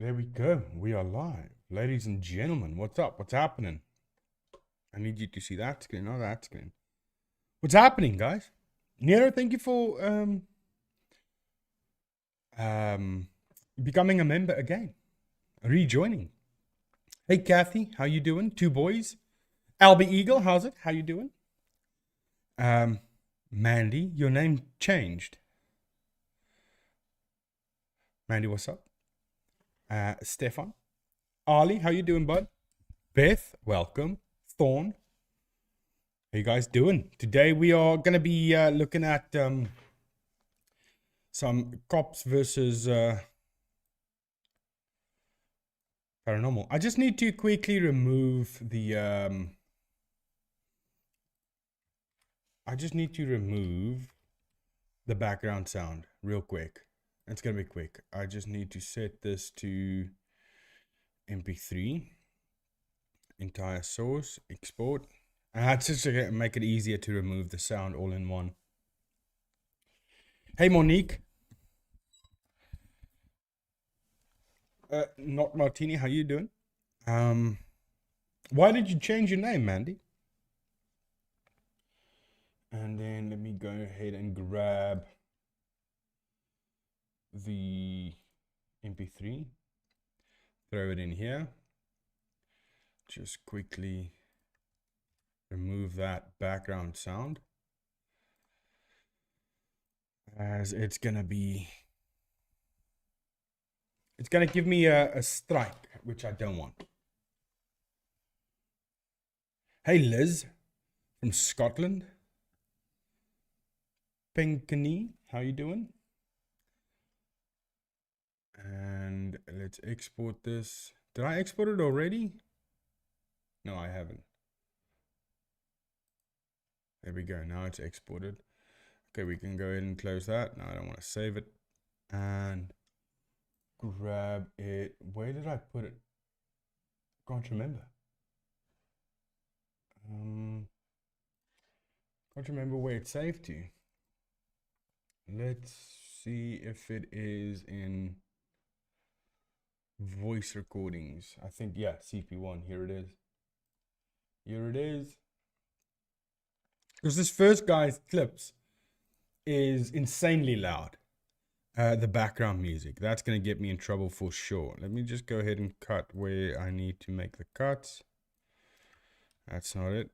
There we go. We are live. Ladies and gentlemen, what's up? What's happening? I need you to see that screen, not that screen. What's happening, guys? Nero, thank you for becoming a member again. Rejoining. Hey Kathy, how you doing? Two boys. Albie Eagle, how's it? How you doing? Mandy, your name changed. Mandy, what's up? Stefan. Ali, how you doing, bud? Beth, welcome. Thorn, how you guys doing? Today we are going to be looking at some cops versus paranormal. I just need to quickly remove the background sound real quick. It's going to be quick. I just need to set this to MP3. Entire source, export. And that's just to make it easier to remove the sound all in one. Hey Monique. Not Martini, how you doing? Why did you change your name, Mandy? And then let me go ahead and grab the MP3. Throw it in here. Just quickly remove that background sound, as it's gonna give me a strike, which I don't want. Hey Liz from Scotland. Pinkany, how you doing? And let's export this. Did I export it already? No, I haven't. There we go. Now it's exported. Okay, we can go ahead and close that. No, I don't want to save it. And grab it. Where did I put it? Can't remember. Can't remember where it's saved to. Let's see if it is in voice recordings. I think, yeah, CP1. Here it is. Here it is. Because this first guy's clips is insanely loud. The background music. That's going to get me in trouble for sure. Let me just go ahead and cut where I need to make the cuts. That's not it.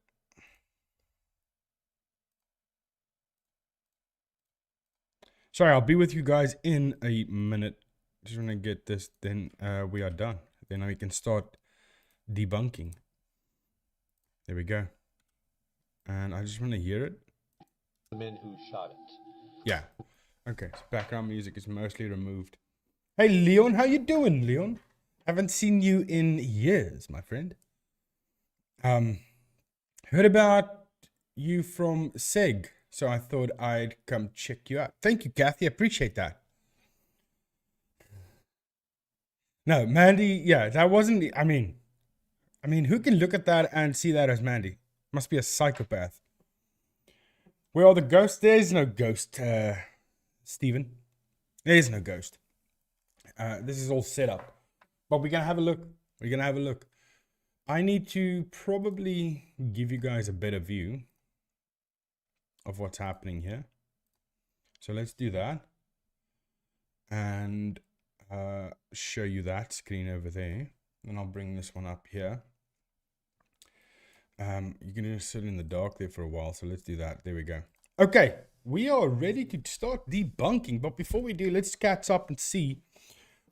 Sorry, I'll be with you guys in a minute. Just want to get this, then we are done. Then we can start debunking. There we go. And I just want to hear it. The men who shot it. Yeah. Okay, so background music is mostly removed. Hey, Leon, how you doing, Leon? Haven't seen you in years, my friend. Heard about you from SEG, so I thought I'd come check you out. Thank you, Kathy. I appreciate that. No, Mandy, yeah, that wasn't, I mean, who can look at that and see that as Mandy? Must be a psychopath. Where are the ghosts? There's no ghost, Steven. There is no ghost. This is all set up. But we're going to have a look. I need to probably give you guys a better view of what's happening here. So let's do that. And show you that screen over there. And I'll bring this one up here. You're gonna sit in the dark there for a while, so let's do that. There we go. Okay, we are ready to start debunking, but before we do, let's catch up and see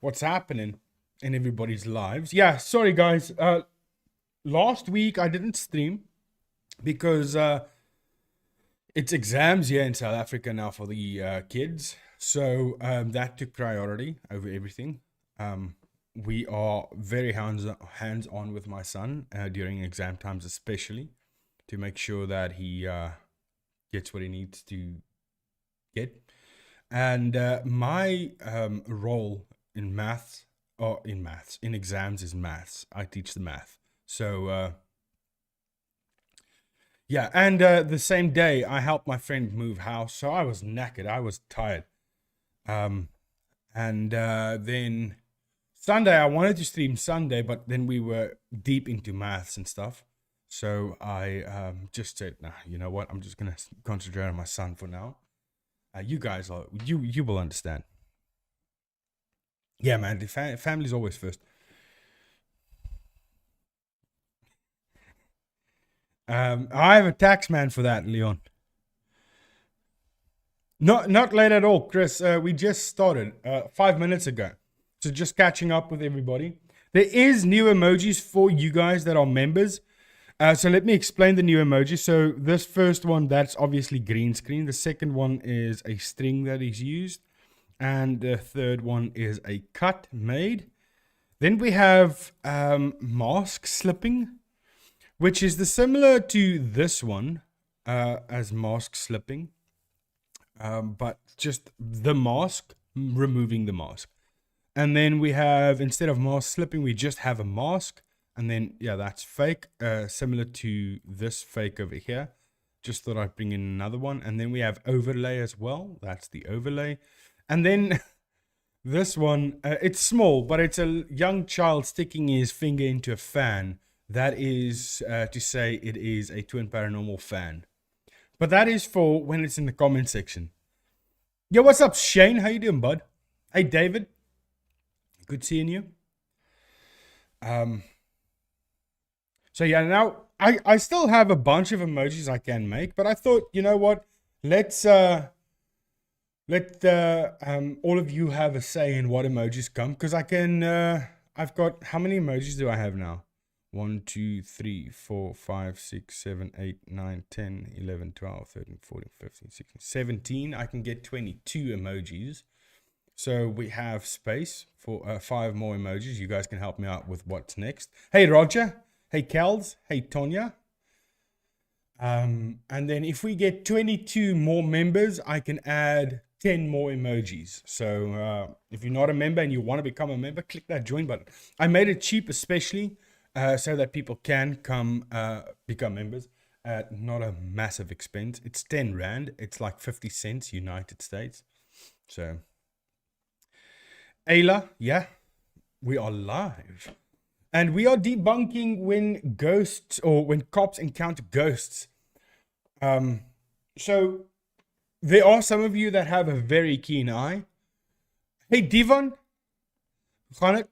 what's happening in everybody's lives. Yeah, sorry guys. Last week I didn't stream because it's exams here in South Africa now for the kids, so that took priority over everything. We are very hands-on with my son during exam times, especially to make sure that he gets what he needs to get. And my role in in exams is maths. I teach the math. So yeah, and the same day I helped my friend move house, so I was knackered. I was tired. And then Sunday, I wanted to stream Sunday, but then we were deep into maths and stuff. So I just said, nah, you know what? I'm just going to concentrate on my son for now. You guys, you will understand. Yeah, man, the family's always first. I have a tax man for that, Leon. Not late at all, Chris. We just started 5 minutes ago. So just catching up with everybody. There is new emojis for you guys that are members. So let me explain the new emoji. So this first one, that's obviously green screen. The second one is a string that is used. And the third one is a cut made. Then we have mask slipping, which is similar to this one as mask slipping. But just the mask, removing the mask. And then we have, instead of mask slipping, we just have a mask. And then, yeah, that's fake, similar to this fake over here. Just thought I'd bring in another one. And then we have overlay as well. That's the overlay. And then this one, it's small, but it's a young child sticking his finger into a fan. That is to say it is a Twin Paranormal fan. But that is for when it's in the comment section. Yo, what's up, Shane? How you doing, bud? Hey, David. Good seeing you. So yeah, now I still have a bunch of emojis I can make, but I thought, you know what? Let's let all of you have a say in what emojis come, because I can. I've got, how many emojis do I have now? 1, 2, 3, 4, 5, 6, 7, 8, 9, 10, 11, 12, 13, 14, 15, 16, 17. I can get 22 emojis. So we have space for 5 more emojis. You guys can help me out with what's next. Hey, Roger. Hey, Kels. Hey, Tonya. And then if we get 22 more members, I can add 10 more emojis. So if you're not a member and you want to become a member, click that join button. I made it cheap especially so that people can come become members at not a massive expense. It's 10 Rand. It's like 50 cents United States. So, Ayla, yeah, we are live. And we are debunking when ghosts or when cops encounter ghosts. So there are some of you that have a very keen eye. Hey, Devon, gaan het?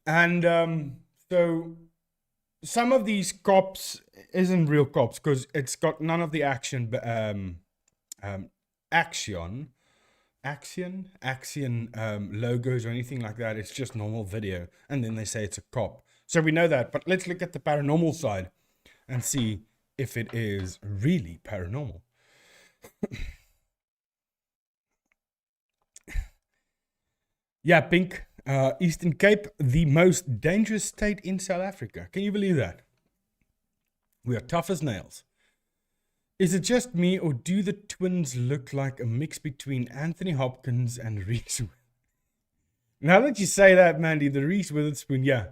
And so some of these cops isn't real cops because it's got none of the action logos or anything like that. It's just normal video, and then they say it's a cop. So we know that, but let's look at the paranormal side and see if it is really paranormal. Yeah, Pink. Eastern Cape, the most dangerous state in South Africa. Can you believe that? We are tough as nails. Is it just me, or do the twins look like a mix between Anthony Hopkins and Reese? Now that you say that, Mandy, the Reese Witherspoon, yeah.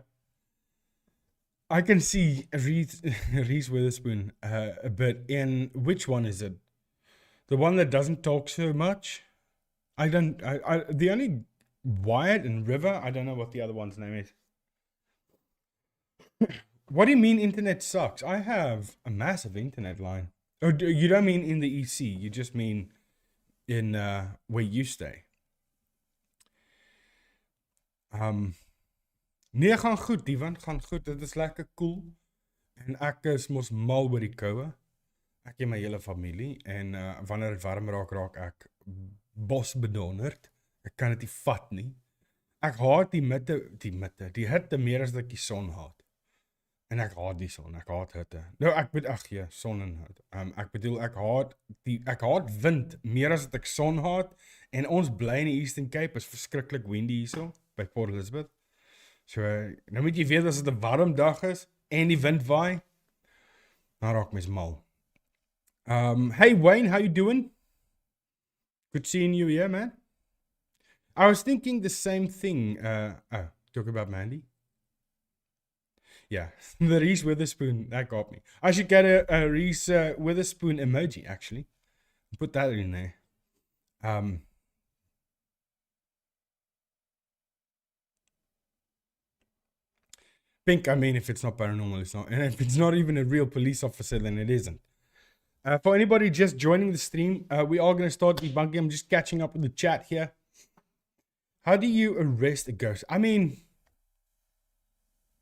I can see Reese Witherspoon a bit in, which one is it? The one that doesn't talk so much? The only Wyatt and River, I don't know what the other one's name is. What do you mean internet sucks? I have a massive internet line. Oh, you don't mean in the EC, you just mean in where you stay. Nee, gaan goed, Ivan, gaan goed. Dit is lekker cool. En ek is mos mal oor die koue. Ek en my hele familie. En wanneer het warm raak, raak ek bosbedonderd. Ek kan dit nie vat nie. Ek haat die hitte meer as dat ek die son haat. En ek haat die son, ek haat hitte. Nou, son en hitte. Ek bedoel, ek haat wind meer as dat ek son haat. En ons bly in die Eastern Cape, is verskriklik windy hierso, by Port Elizabeth. So, nou moet jy weet, as dit 'n warm dag is, en die wind waai, dan raak mens mal. Hey Wayne, how you doing? Good seeing you here, man. I was thinking the same thing. Talk about Mandy. Yeah, the Reese Witherspoon, that got me. I should get a Reese Witherspoon emoji, actually. Put that in there. Pink, I mean, if it's not paranormal, it's not. And if it's not even a real police officer, then it isn't. For anybody just joining the stream, we are going to start debunking. I'm just catching up with the chat here. How do you arrest a ghost? I mean,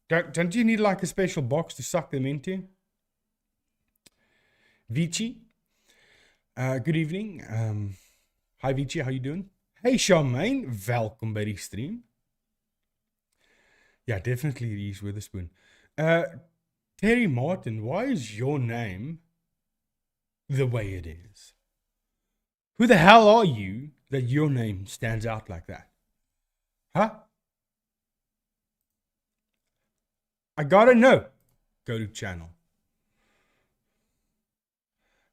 don't you need like a special box to suck them into? Vici, good evening. Hi Vici, how you doing? Hey Charmaine, welkom by die stream. Yeah, definitely Reese Witherspoon. Terry Martin, why is your name the way it is? Who the hell are you that your name stands out like that? Huh? I gotta know. Go to channel.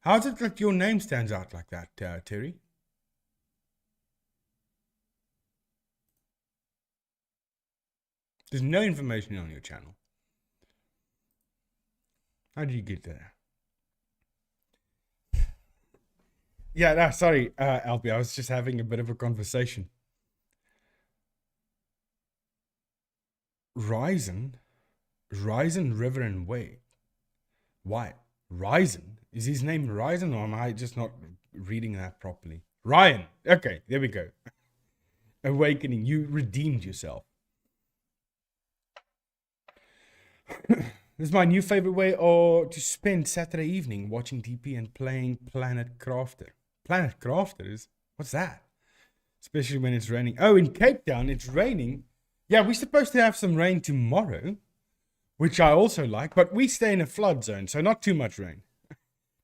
How is it that your name stands out like that, Terry? There's no information on your channel. How did you get there? Yeah, no, sorry, Albie. I was just having a bit of a conversation. Ryzen River and Way. Why? Ryzen? Is his name Ryzen, or am I just not reading that properly? Ryan. Okay, there we go. Awakening. You redeemed yourself. This is my new favorite way to spend Saturday evening, watching DP and playing Planet Crafter. Planet Crafters? What's that? Especially when it's raining. Oh, in Cape Town, it's raining. Yeah, we're supposed to have some rain tomorrow, which I also like, but we stay in a flood zone, so not too much rain.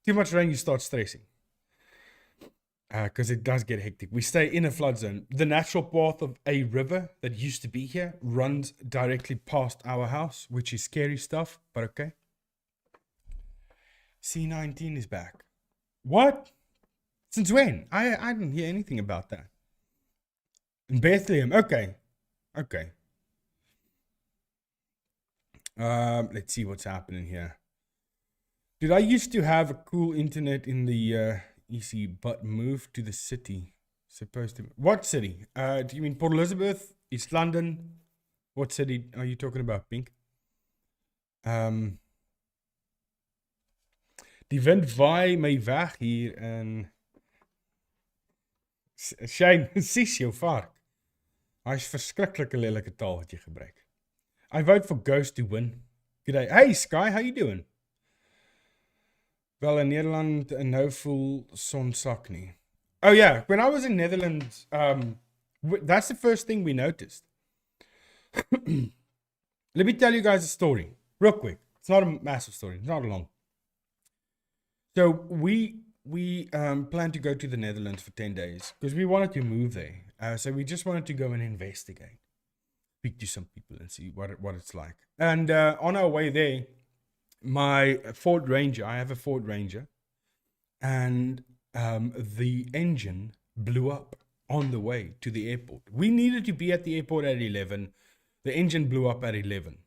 Too much rain, you start stressing. Because it does get hectic. We stay in a flood zone. The natural path of a river that used to be here runs directly past our house, which is scary stuff, but okay. C19 is back. What? Since when? I didn't hear anything about that. In Bethlehem. Okay. Okay. Let's see what's happening here. Did I used to have a cool internet in the EC, but moved to the city? Supposed to. What city? Do you mean Port Elizabeth? East London? What city are you talking about, Pink? Die wind waai my weg hier in. Shane, sies jou vark. Hy is verskriklike lelike taal wat jy gebruik. I vote for Ghost to win. G'day. Hey Sky, how you doing? Wel in Nederland nou voel son sak nie. Oh yeah, when I was in Netherlands, that's the first thing we noticed. Let me tell you guys a story, real quick. It's not a massive story, it's not long. So we planned to go to the Netherlands for 10 days because we wanted to move there. So we just wanted to go and investigate, speak to some people and see what it's like. And on our way there, my Ford Ranger, I have a Ford Ranger, and the engine blew up on the way to the airport. We needed to be at the airport at 11. The engine blew up at 11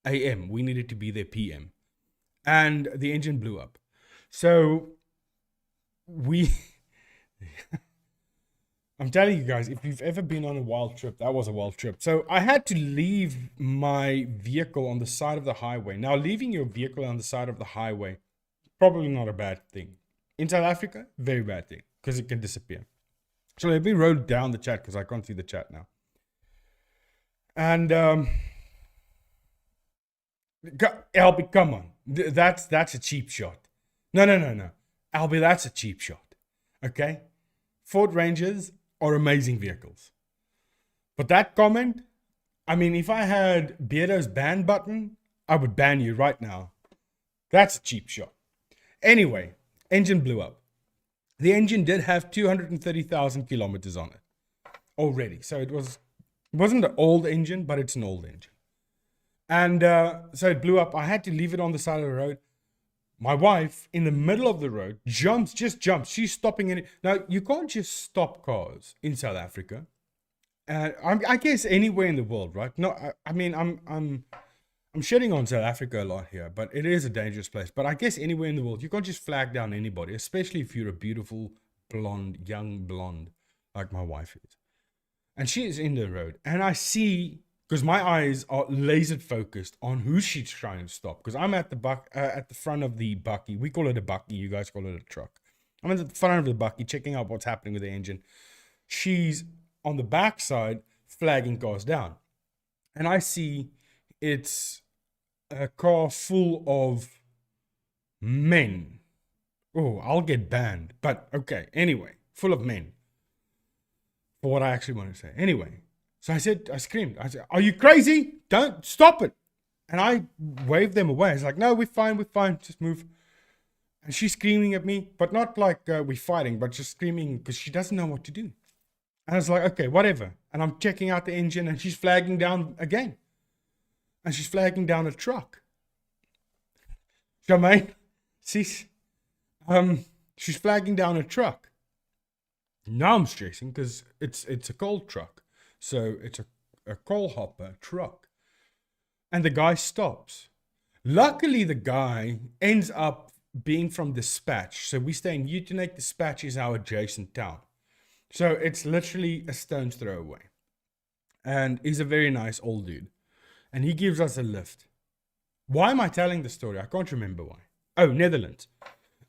a.m. We needed to be there p.m. And the engine blew up. So I'm telling you guys, if you've ever been on a wild trip, that was a wild trip. So I had to leave my vehicle on the side of the highway. Now, leaving your vehicle on the side of the highway, probably not a bad thing. In South Africa, very bad thing, because it can disappear. So let me roll down the chat, because I can't see the chat now. And, Albie, come on. That's a cheap shot. No. Albie, that's a cheap shot. Okay? Ford Rangers are amazing vehicles. But that comment, I mean, if I had Beardo's ban button, I would ban you right now. That's a cheap shot. Anyway, engine blew up. The engine did have 230,000 kilometers on it already. So it wasn't an old engine, but it's an old engine. And so it blew up. I had to leave it on the side of the road. My wife, in the middle of the road, just jumps. She's stopping in it. Now, you can't just stop cars in South Africa. I guess anywhere in the world, right? No, I mean, I'm shitting on South Africa a lot here, but it is a dangerous place. But I guess anywhere in the world, you can't just flag down anybody, especially if you're a beautiful, young blonde, like my wife is. And she is in the road. And I see because my eyes are laser focused on who she's trying to stop. Because I'm at the front of the bucky. We call it a bucky. You guys call it a truck. I'm at the front of the bucky, checking out what's happening with the engine. She's on the backside, flagging cars down, and I see it's a car full of men. Oh, I'll get banned. But okay. Anyway, full of men. For what I actually want to say. Anyway. So I screamed. I said, "Are you crazy? Don't stop it." And I waved them away. It's like, "No, we're fine. Just move." And she's screaming at me, but not like we're fighting, but just screaming because she doesn't know what to do. And I was like, okay, whatever. And I'm checking out the engine and she's flagging down again. And she's flagging down a truck. Charmaine, she's flagging down a truck. Now I'm stressing because it's a coal truck. So it's a coal hopper truck. And the guy stops. Luckily, the guy ends up being from Dispatch. So we stay in Utenake. Dispatch is our adjacent town. So it's literally a stone's throw away. And he's a very nice old dude. And he gives us a lift. Why am I telling the story? I can't remember why. Oh, Netherlands.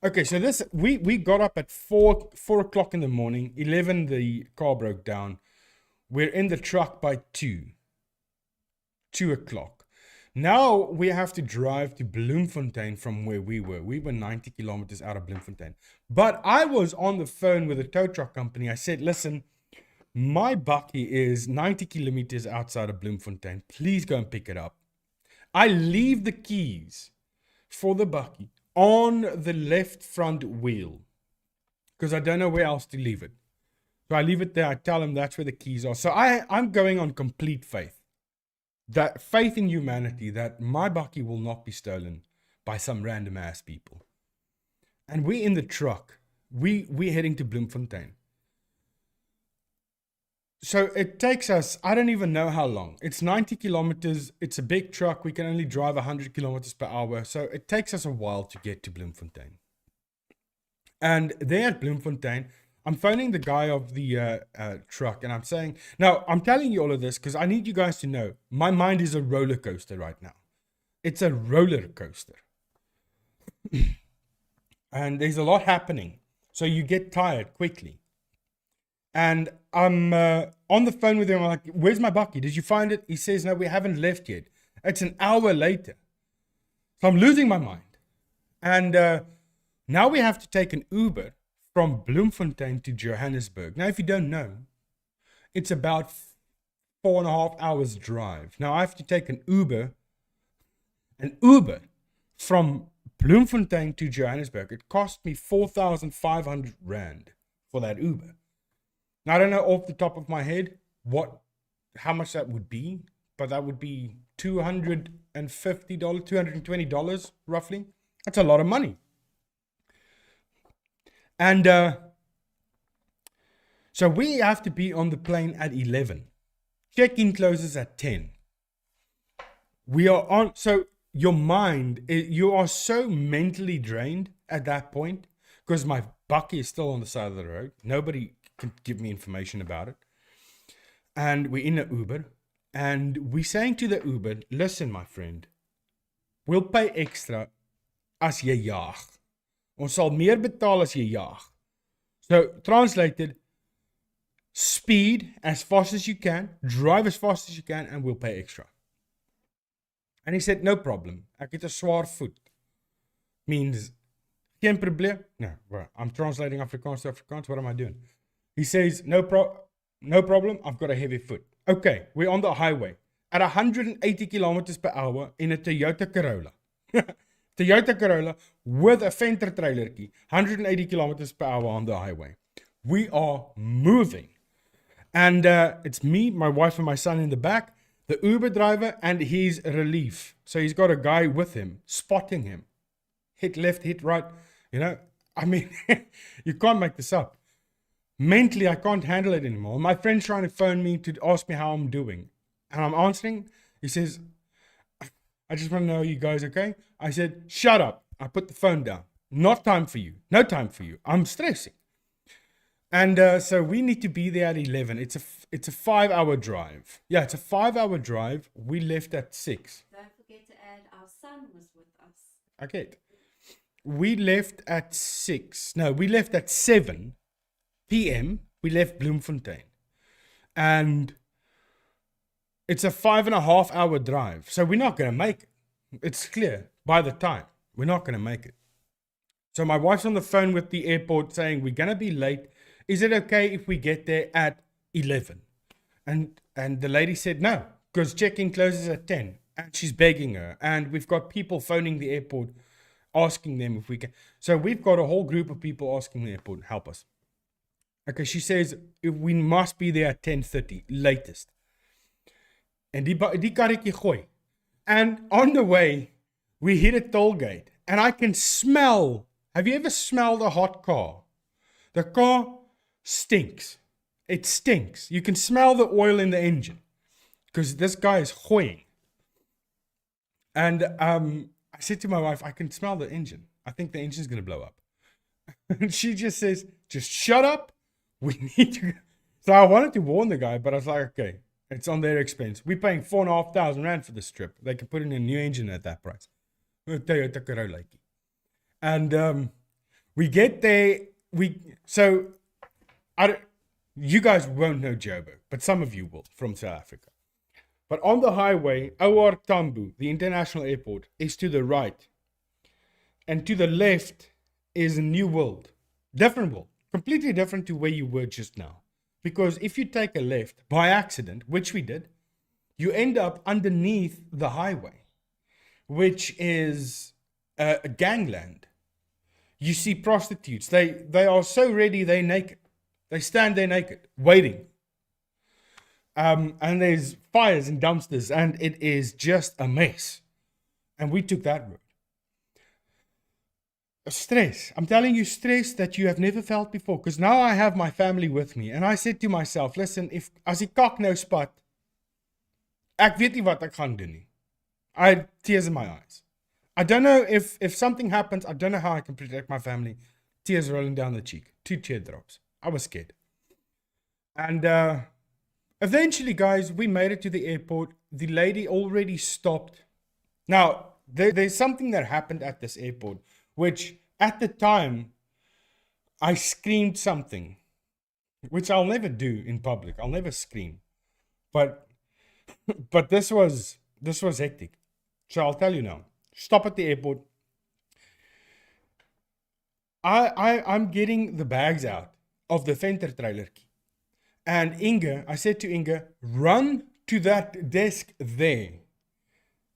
Okay, so this we got up at 4 o'clock in the morning. 11, the car broke down. We're in the truck by 2 o'clock. Now we have to drive to Bloemfontein from where we were. We were 90 kilometers out of Bloemfontein. But I was on the phone with a tow truck company. I said, "Listen, my bucky is 90 kilometers outside of Bloemfontein. Please go and pick it up." I leave the keys for the bucky on the left front wheel because I don't know where else to leave it. So I leave it there. I tell him that's where the keys are. So I'm going on complete faith. That faith in humanity that my bucky will not be stolen by some random ass people. And we're in the truck. We're heading to Bloemfontein. So it takes us, I don't even know how long. It's 90 kilometers. It's a big truck. We can only drive 100 kilometers per hour. So it takes us a while to get to Bloemfontein. And there at Bloemfontein, I'm phoning the guy of the truck and I'm saying, now I'm telling you all of this because I need you guys to know my mind is a roller coaster right now. It's a roller coaster. And there's a lot happening. So you get tired quickly. And I'm on the phone with him. I'm like, "Where's my bucky? Did you find it?" He says, "No, we haven't left yet." It's an hour later. So I'm losing my mind. And now we have to take an Uber from Bloemfontein to Johannesburg. Now, if you don't know, it's about 4.5 hours drive. Now I have to take an Uber from Bloemfontein to Johannesburg. It cost me 4,500 Rand for that Uber. Now, I don't know off the top of my head how much that would be, but that would be $250, $220 roughly. That's a lot of money. And so we have to be on the plane at 11. Check-in closes at 10. We are on, so your mind, you are so mentally drained at that point because my bucky is still on the side of the road. Nobody can give me information about it. And we're in an Uber and we're saying to the Uber, "Listen, my friend, we'll pay extra as jy jaag. Ons sal meer betaal as jy jaag." So translated, speed as fast as you can, drive as fast as you can, and we'll pay extra. And he said, "No problem. Ek het 'n swaar voet." Means, geen probleem. No, well, I'm translating Afrikaans to Afrikaans. What am I doing? He says, no problem. I've got a heavy foot. Okay, we're on the highway at 180 kilometers per hour in a Toyota Corolla. Toyota Corolla with a fender trailer key. 180 kilometers per hour on the highway. We are moving. And it's me, my wife, and my son in the back, the Uber driver, and his relief. So he's got a guy with him, spotting him. Hit left, hit right. You know, I mean, you can't make this up. Mentally, I can't handle it anymore. My friend's trying to phone me to ask me how I'm doing. And I'm answering. He says, "I just want to know, you guys okay?" I said, "Shut up." I put the phone down. Not time for you. No time for you. I'm stressing. And so we need to be there at 11. It's a 5 hour drive. Yeah, it's a 5 hour drive. We left at 6. Don't forget to add our son was with us. Okay. We left at 6. No, we left at 7 p.m. We left Bloemfontein. And it's a 5.5 hour drive. So we're not going to make it. It's clear by the time. We're not going to make it. So my wife's on the phone with the airport saying, we're going to be late. Is it okay if we get there at 11? And the lady said no, because check-in closes at 10. And she's begging her. And we've got people phoning the airport, asking them if we can. So we've got a whole group of people asking the airport, help us. Okay, she says, we must be there at 10:30, latest. And die karretjie gooi. And on the way, we hit a toll gate. And I can smell. Have you ever smelled a hot car? The car stinks. It stinks. You can smell the oil in the engine. Because this guy is gooiing. And I said to my wife, I can smell the engine. I think the engine's going to blow up. And she just says, just shut up. We need to. So I wanted to warn the guy, but I was like, okay, it's on their expense. We're paying 4,500 rand for this trip. They can put in a new engine at that price. And we get there. You guys won't know Joburg, but some of you will from South Africa. But on the highway, OR Tambo, the international airport, is to the right. And to the left is a new world. Different world. Completely different to where you were just now. Because if you take a left by accident, which we did, you end up underneath the highway, which is a gangland. You see prostitutes. They are so ready, they're naked. They stand there naked, waiting. And there's fires and dumpsters, and it is just a mess. And we took that road. Stress. I'm telling you, stress that you have never felt before. Because now I have my family with me. And I said to myself, listen, as ek kak nou spat, ek weet nie wat ek gaan doen nie. I had tears in my eyes. I don't know if something happens, I don't know how I can protect my family. Tears rolling down the cheek. 2 teardrops. I was scared. And eventually, guys, we made it to the airport. The lady already stopped. Now, there's something that happened at this airport, which at the time, I screamed something, which I'll never do in public. I'll never scream. But this was hectic. So I'll tell you now. Stop at the airport. I'm getting the bags out of the Venter trailer. And I said to Inge, run to that desk there.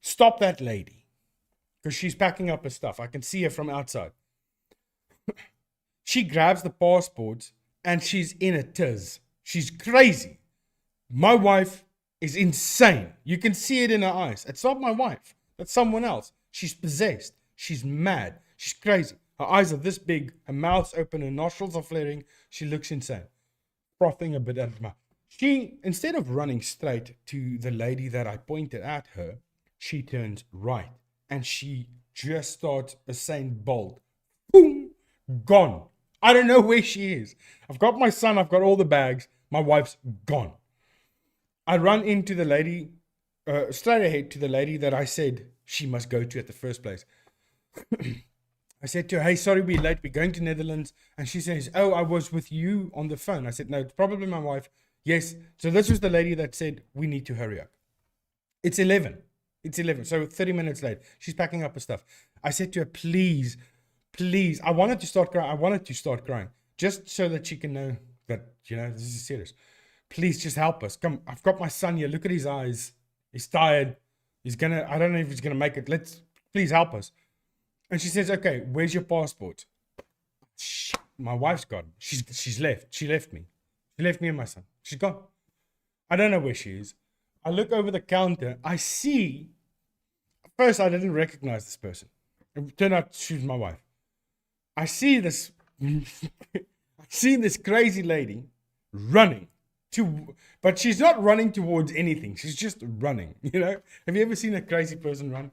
Stop that lady. Because she's packing up her stuff. I can see her from outside. She grabs the passports and she's in a tiz. She's crazy. My wife is insane. You can see it in her eyes. It's not my wife. That's someone else. She's possessed. She's mad. She's crazy. Her eyes are this big. Her mouth's open. Her nostrils are flaring. She looks insane. Frothing a bit at her mouth. She, instead of running straight to the lady that I pointed at her, she turns right. And she just starts a Saint Bolt. Boom! Gone. I don't know where she is. I've got my son. I've got all the bags. My wife's gone. I run into the lady, straight ahead to the lady that I said she must go to at the first place. I said to her, hey, sorry we're late. We're going to Netherlands. And she says, oh, I was with you on the phone. I said, no, it's probably my wife. Yes. So this was the lady that said, we need to hurry up. It's 11. It's 11. So 30 minutes late. She's packing up her stuff. I said to her, please. I wanted to start crying. Just so that she can know that, this is serious. Please just help us. Come, I've got my son here. Look at his eyes. He's tired. I don't know if he's going to make it. Please help us. And she says, okay, where's your passport? Shit, my wife's gone. She's left. She left me. She left me and my son. She's gone. I don't know where she is. I look over the counter. I see. First, I didn't recognize this person. It turned out she was my wife. I see this. I see this crazy lady running but she's not running towards anything. She's just running. Have you ever seen a crazy person run?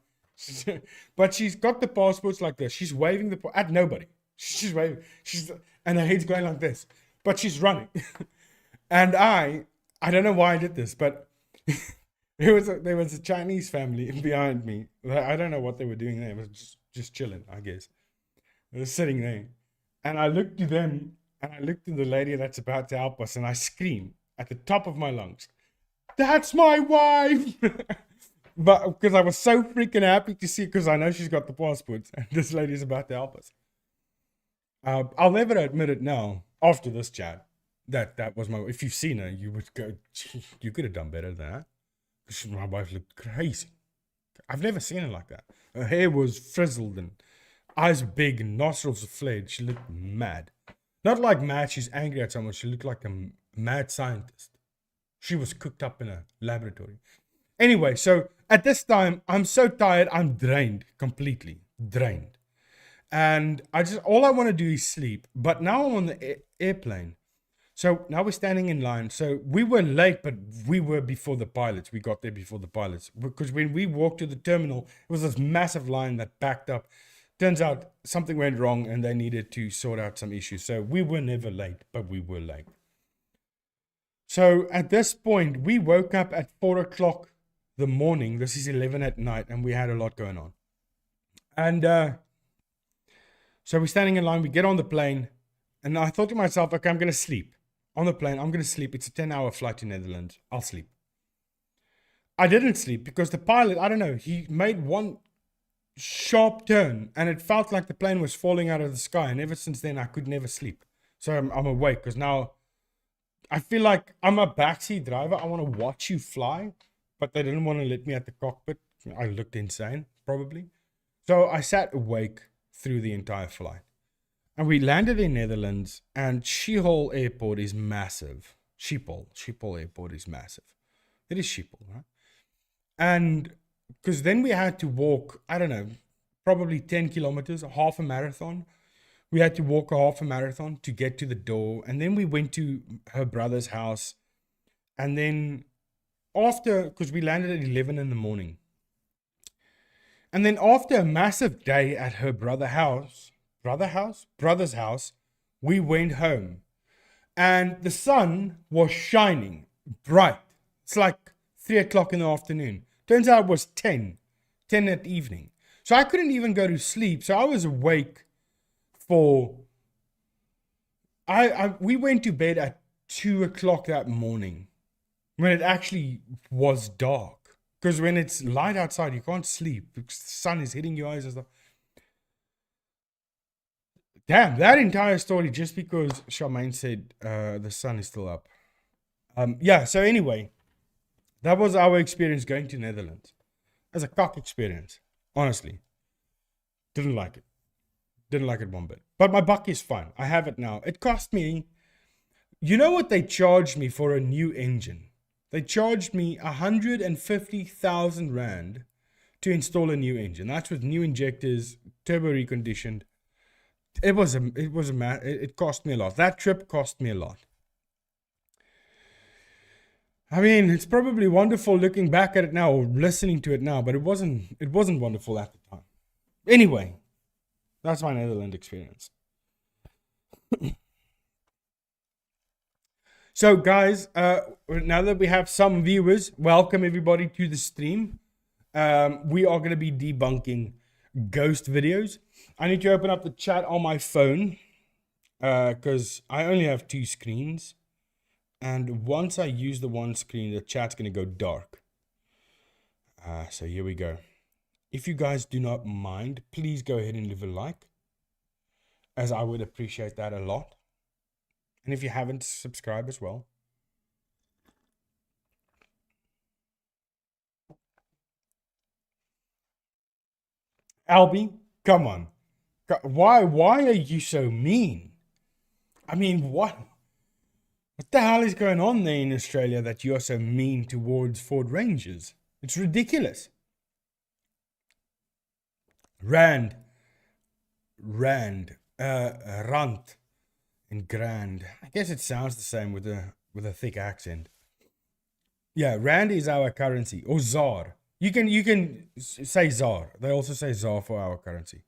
But she's got the passports like this. She's waving at nobody. She's waving. And her head's going like this. but she's running. And I don't know why I did this, but there was a Chinese family behind me. I don't know what they were doing there. It was just chilling, I guess. They were sitting there. And I looked to them, and I looked to the lady that's about to help us, and I scream at the top of my lungs, "That's my wife!" But because I was so freaking happy to see, because I know she's got the passports, and this lady's about to help us. I'll never admit it now, after this chat, that was my. If you've seen her, you would go, you could have done better than that. My wife looked crazy. I've never seen her like that. Her hair was frizzled and eyes were big and nostrils were flared. She looked mad. Not like mad, she's angry at someone. She looked like a mad scientist. She was cooked up in a laboratory. Anyway, so at this time, I'm so tired, I'm drained, completely drained. And all I want to do is sleep. But now I'm on the airplane. So now we're standing in line. So we were late, but we were before the pilots. We got there before the pilots. Because when we walked to the terminal, it was this massive line that backed up. Turns out something went wrong and they needed to sort out some issues. So we were never late, but we were late. So at this point, we woke up at 4 o'clock the morning. This is 11 at night, and we had a lot going on. And so we're standing in line. We get on the plane, and I thought to myself, okay, I'm going to sleep. On the plane, I'm going to sleep. It's a 10-hour flight to Netherlands. I'll sleep. I didn't sleep because the pilot, I don't know, he made one sharp turn, and it felt like the plane was falling out of the sky. And ever since then, I could never sleep. So I'm awake because now I feel like I'm a backseat driver. I want to watch you fly, but they didn't want to let me at the cockpit. I looked insane, probably. So I sat awake through the entire flight. And we landed in Netherlands, and Schiphol Airport is massive. Schiphol Airport is massive. It is Schiphol, right? And because then we had to walk, I don't know, probably 10 kilometers, half a marathon. We had to walk a half a marathon to get to the door. And then we went to her brother's house. And then after, because we landed at 11 in the morning. And then after a massive day at her brother's house, we went home. And the sun was shining bright. It's like 3 o'clock in the afternoon. Turns out it was 10 at evening. So I couldn't even go to sleep. So I was awake for, we went to bed at 2 o'clock that morning when it actually was dark. Because when it's light outside, you can't sleep because the sun is hitting your eyes and stuff. Damn, that entire story just because Charmaine said the sun is still up. Yeah, so anyway, that was our experience going to Netherlands. As a cock experience, honestly. Didn't like it. Didn't like it one bit. But my buck is fine. I have it now. It cost me, you know what they charged me for a new engine? They charged me 150,000 Rand to install a new engine. That's with new injectors, turbo reconditioned. It cost me a lot. That trip cost me a lot. I mean, it's probably wonderful looking back at it now or listening to it now, but it wasn't wonderful at the time. Anyway, that's my Netherlands experience. So guys, now that we have some viewers, welcome everybody to the stream. We are going to be debunking ghost videos. I need to open up the chat on my phone because I only have 2 screens. And once I use the one screen, the chat's going to go dark. So here we go. If you guys do not mind, please go ahead and leave a like, as I would appreciate that a lot. And if you haven't, subscribe as well. Albie, come on. Why are you so mean? I mean, what the hell is going on there in Australia that you are so mean towards Ford Rangers? It's ridiculous. Rand, and grand. I guess it sounds the same with a thick accent. Yeah, Rand is our currency, or ZAR. You can say ZAR. They also say ZAR for our currency.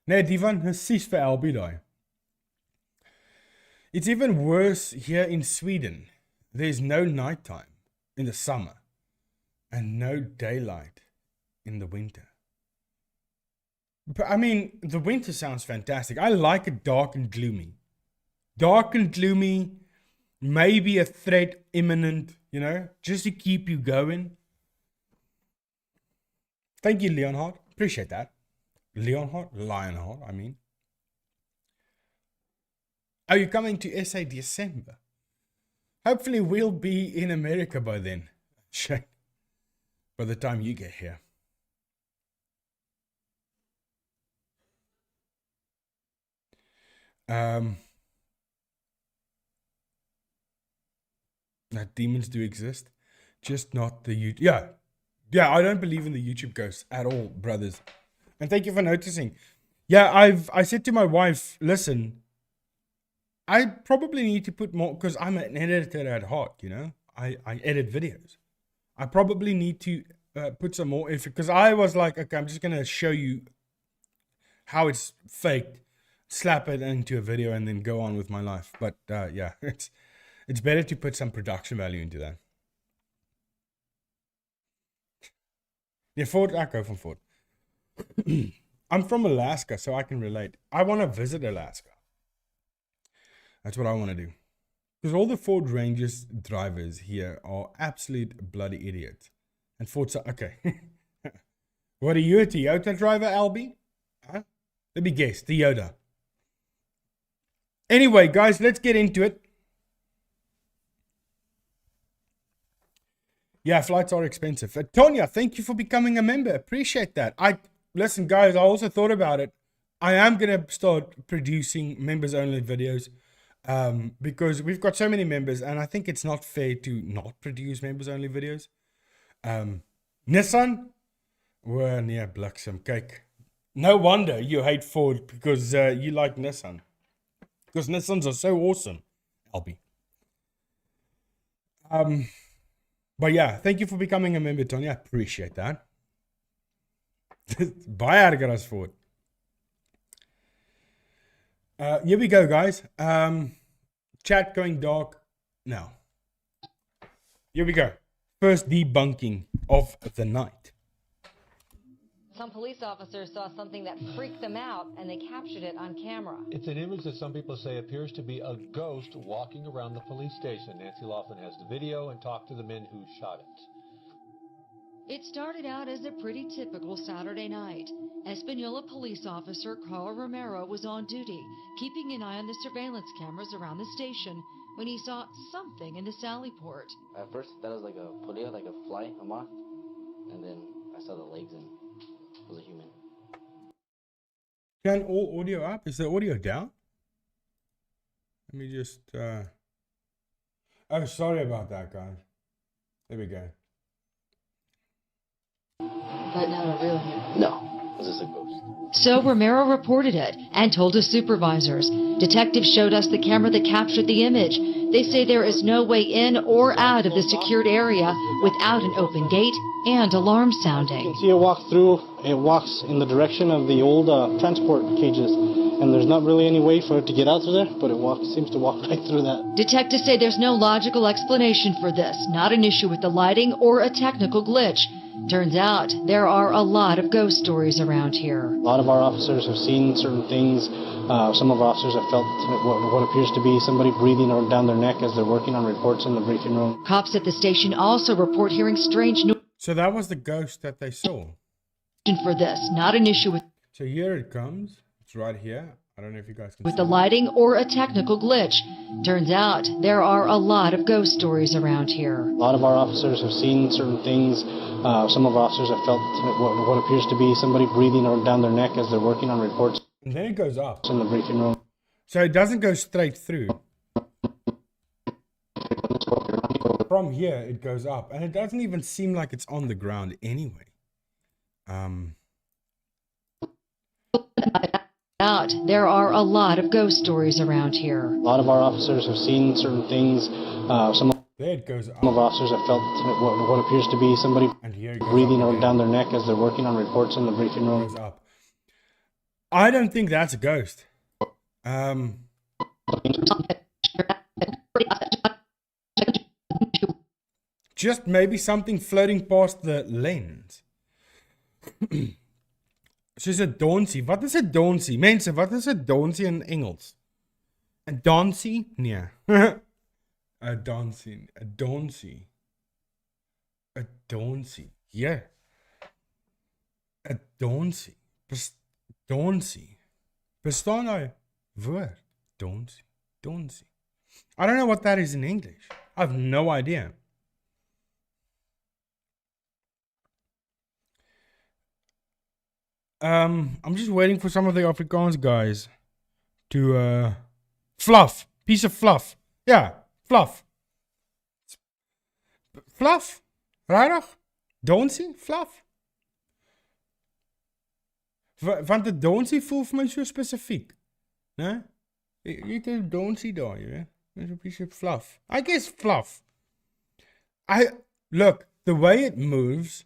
Nee, die van precies vir Albie daai. It's even worse here in Sweden. There's no nighttime in the summer and no daylight in the winter. But I mean, the winter sounds fantastic. I like it dark and gloomy. Dark and gloomy, maybe a threat imminent, you know, just to keep you going. Thank you, Leonhard. Appreciate that. Lionheart, I mean. Are you coming to SA December? Hopefully we'll be in America by then. Shane. By the time you get here. That demons do exist, just not the YouTube. Yeah, I don't believe in the YouTube ghosts at all, brothers. And thank you for noticing. Yeah, I said to my wife, listen, I probably need to put more, because I'm an editor at heart, you know. I edit videos. I probably need to put some more effort, because I was like, okay, I'm just going to show you how it's faked, slap it into a video, and then go on with my life. But yeah, it's better to put some production value into that. Yeah, Ford, I go from Ford. I'm from Alaska, so I can relate. I want to visit Alaska. That's what I want to do. Because all the Ford Rangers drivers here are absolute bloody idiots. And Ford's okay. What are you, a Toyota driver, Albie? Huh? Let me guess, Toyota. Anyway, guys, let's get into it. Yeah, flights are expensive. Tonya, thank you for becoming a member. Appreciate that. Listen, guys, I also thought about it. I am going to start producing members-only videos because we've got so many members, and I think it's not fair to not produce members-only videos. Nissan? Well, yeah, bliksem cake. No wonder you hate Ford because you like Nissan. Because Nissans are so awesome, Albie. But yeah, thank you for becoming a member, Tony. I appreciate that. Bye, Argaras Ford. Here we go, guys. Chat going dark now. Here we go. First debunking of the night. Some police officers saw something that freaked them out, and they captured it on camera. It's an image that some people say appears to be a ghost walking around the police station. Nancy Laughlin has the video and talked to the men who shot it. It started out as a pretty typical Saturday night. Espanola police officer Carl Romero was on duty, keeping an eye on the surveillance cameras around the station when he saw something in the sally port. At first, that was like a polilla, like a fly, a moth, and then I saw the legs and it was a human. Turn all audio up. Is the audio down? Let me just. Oh, sorry about that, guys. There we go. But not a real human. No, it was just a ghost. So Romero reported it and told his supervisors. Detectives showed us the camera that captured the image. They say there is no way in or out of the secured area without an open gate and alarm sounding. You can see it walk through. It walks in the direction of the old transport cages, and there's not really any way for it to get out through there, but it seems to walk right through that. Detectives say there's no logical explanation for this, not an issue with the lighting or a technical glitch. Turns out there are a lot of ghost stories around here. A lot of our officers have seen certain things. Some of our officers have felt what appears to be somebody breathing down their neck as they're working on reports in the briefing room. Cops at the station also report hearing strange noises. So that was the ghost that they saw. For this, not an issue with So here it comes. It's right here. I don't know if you guys can see the lighting or a technical glitch. Turns out there are a lot of ghost stories around here. A lot of our officers have seen certain things. Some of our officers have felt what appears to be somebody breathing down their neck as they're working on reports And then it goes up. in the briefing room. So it doesn't go straight through. From here, it goes up. And it doesn't even seem like it's on the ground anyway. There are a lot of ghost stories around here. A lot of our officers have seen certain things. There it goes up. Some of our officers have felt what appears to be somebody And here it goes breathing up again. down their neck as they're working on reports in the briefing room. Goes up. I don't think that's a ghost. Just maybe something floating past the lens. Soos 'n donsie. Wat is 'n donsie? Mense, wat is 'n donsie in Engels? 'n donsie? Nee. 'n donsie. 'n donsie. 'n donsie. Ja. 'n donsie. Donsie. Bestaan nou woord? Donsie. Donsie. I don't know what that is in English. I have no idea. I'm just waiting for some of the Afrikaans guys to fluff. Piece of fluff. Yeah, fluff. Fluff? Regtig? Donsie? Fluff? Want 'n donsie voel vir my so spesifiek. Né? Jy het 'n donsie daar, jy weet. Dis 'n piece of fluff. I guess fluff. Look, the way it moves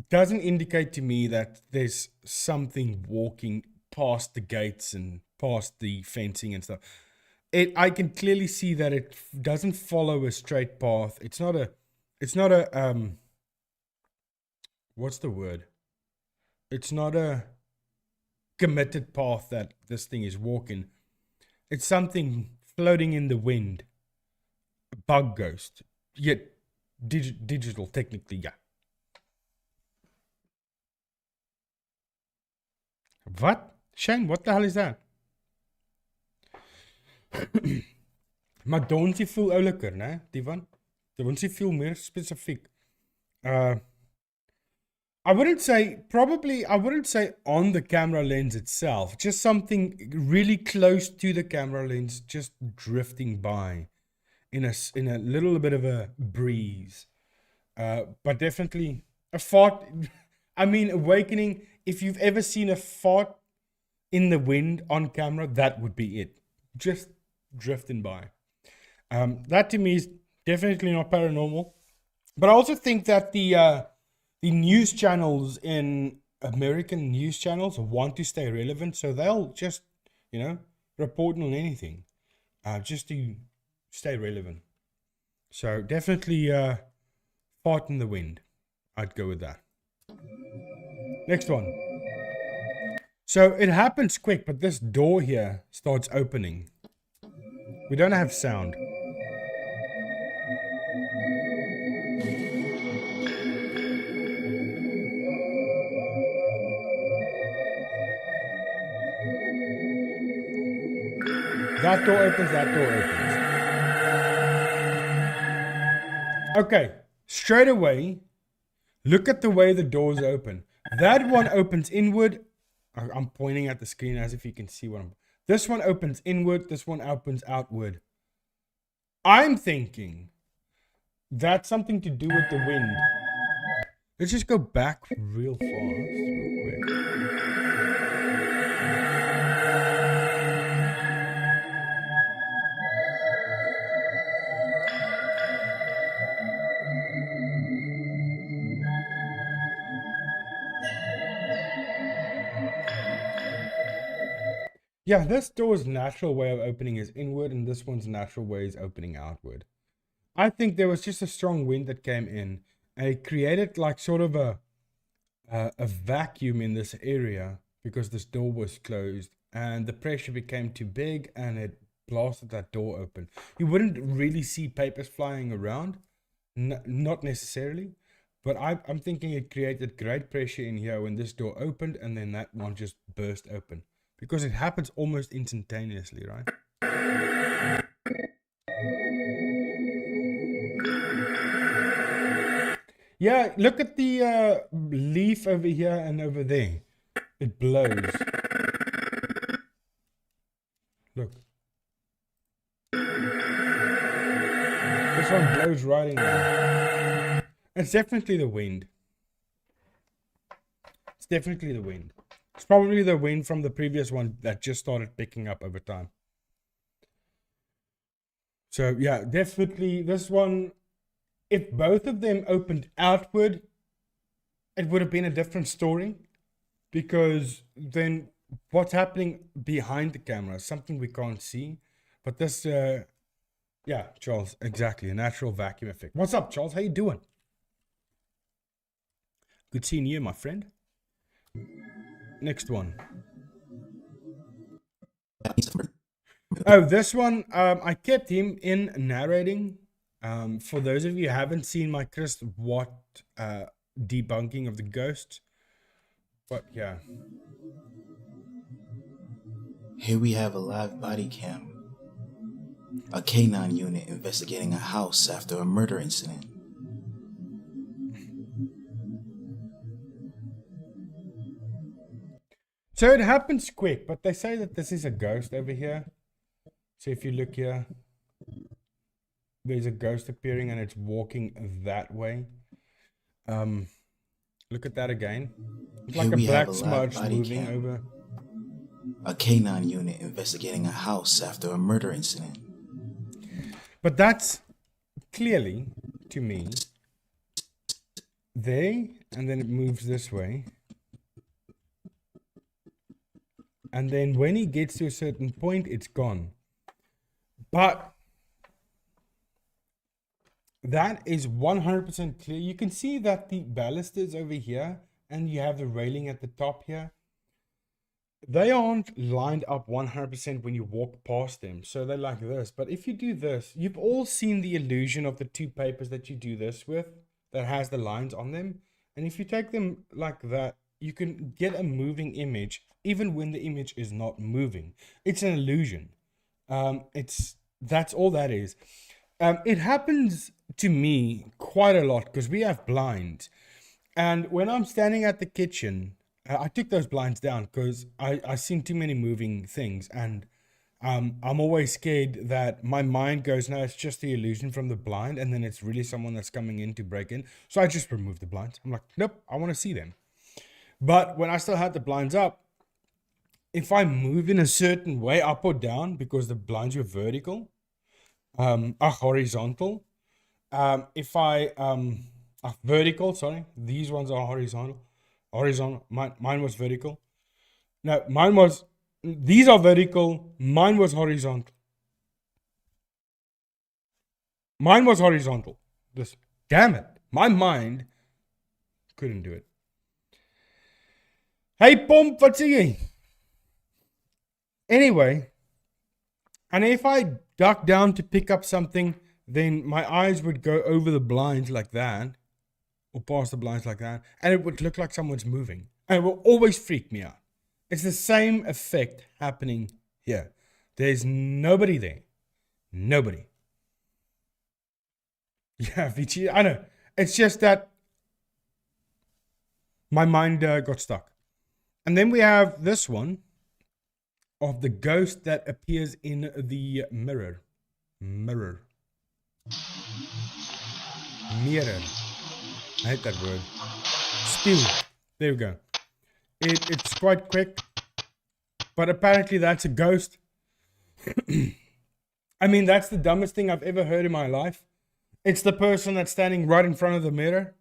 doesn't indicate to me that there's something walking past the gates and past the fencing and stuff. I can clearly see that it doesn't follow a straight path. It's not a what's the word? It's not a committed path that this thing is walking. It's something floating in the wind. A bug ghost. Yet digital technically, yeah. What? Shane, what the hell is that? Maar Donsie voel ouliker, né? Die van Donsie voel meer spesifiek. I wouldn't say on the camera lens itself, just something really close to the camera lens, just drifting by in a little bit of a breeze. But definitely a fart. I mean, awakening. If you've ever seen a fart in the wind on camera, that would be it. Just drifting by. That to me is definitely not paranormal. But I also think that the news channels in American news channels want to stay relevant, so they'll just, report on anything, just to stay relevant. So definitely fart in the wind. I'd go with that. Next one. So it happens quick, but this door here starts opening. We don't have sound. That door opens, that door opens. Okay, straight away, look at the way the doors open. That one opens inward. I'm pointing at the screen as if you can see what I'm... This one opens inward, this one opens outward. I'm thinking that's something to do with the wind. Let's just go back real fast, real quick. Yeah, this door's natural way of opening is inward, and this one's natural way is opening outward. I think there was just a strong wind that came in, and it created like sort of a vacuum in this area because this door was closed, and the pressure became too big, and it blasted that door open. You wouldn't really see papers flying around, not necessarily, but I'm thinking it created great pressure in here when this door opened, and then that one just burst open. Because it happens almost instantaneously, right? Yeah, look at the leaf over here and over there. It blows. Look. This one blows right in there. It's definitely the wind. It's definitely the wind. It's probably the wind from the previous one that just started picking up over time. So yeah, definitely this one, if both of them opened outward, it would have been a different story, because then what's happening behind the camera is something we can't see. But this Yeah, Charles, exactly. A natural vacuum effect. What's up, Charles? How you doing? Good seeing you, my friend. Next one. Oh, this one, I kept him in narrating. For those of you who haven't seen my Chris Watt debunking of the ghosts, but yeah. Here we have a live body cam. A K9 unit investigating a house after a murder incident. So it happens quick, but they say that this is a ghost over here. So if you look here, there's a ghost appearing and it's walking that way. Look at that again. It's like Here a we have black a live smudge body moving cam. over. A K9 unit investigating a house after a murder incident. But that's clearly, to me, there, and then it moves this way. And then when he gets to a certain point, it's gone. But that is 100% clear. You can see that the balusters over here, and you have the railing at the top here. They aren't lined up 100% when you walk past them. So they're like this. But if you do this, you've all seen the illusion of the two papers that you do this with that has the lines on them. And if you take them like that, you can get a moving image even when the image is not moving. It's an illusion. That's all that is. It happens to me quite a lot because we have blinds. And when I'm standing at the kitchen, I took those blinds down because I've seen too many moving things. And I'm always scared that my mind goes, no, it's just the illusion from the blind. And then it's really someone that's coming in to break in. So I just remove the blinds. I'm like, nope, I want to see them. But when I still had the blinds up, if I move in a certain way, up or down, because the blinds were vertical, horizontal. If I vertical, sorry, these ones are horizontal. Horizontal. Mine was vertical. No, mine was. These are vertical. Mine was horizontal. Mine was horizontal. This. Damn it! My mind couldn't do it. Hey, Pomp, wat sê jy? Anyway, and if I duck down to pick up something, then my eyes would go over the blinds like that, or past the blinds like that, and it would look like someone's moving. And it will always freak me out. It's the same effect happening here. There's nobody there. Nobody. Yeah, Vici, I know. It's just that my mind got stuck. And then we have this one of the ghost that appears in the mirror. Mirror. Mirror. I hate that word. Still. There we go. It's quite quick. But apparently that's a ghost. I mean, that's the dumbest thing I've ever heard in my life. It's the person that's standing right in front of the mirror.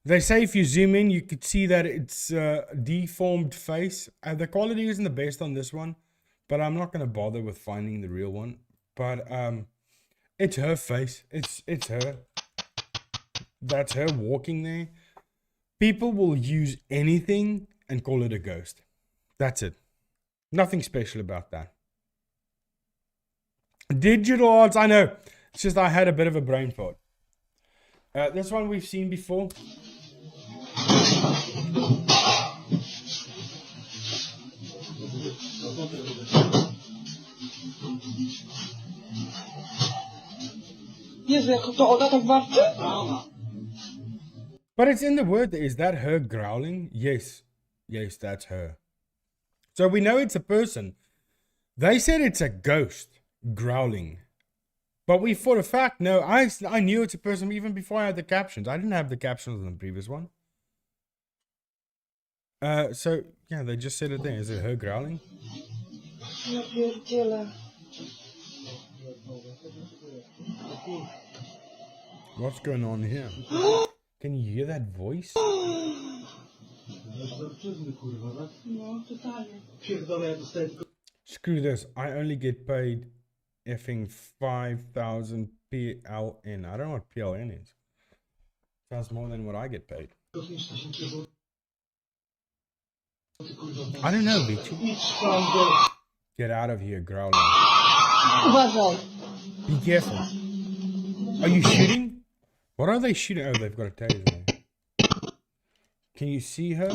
They say if you zoom in, you could see that it's a deformed face. The quality isn't the best on this one, but I'm not going to bother with finding the real one. But it's her face. It's her. That's her walking there. People will use anything and call it a ghost. That's it. Nothing special about that. Digital arts, I know. It's just I had a bit of a brain fart. This one we've seen before. But it's in the word. Is that her growling? Yes. Yes, that's her. So we know it's a person. They said it's a ghost growling. But we, for a fact, know. I knew it's a person even before I had the captions. I didn't have the captions on the previous one. So, yeah, they just said it there. Is it her growling? What's going on here? Can you hear that voice? Screw this. I only get paid effing 5,000 PLN. I don't know what PLN is. Sounds more than what I get paid. I don't know, Vici. Get out of here, growling. Be careful. Are you shooting? What are they shooting? Oh, they've got a taser there. Can you see her?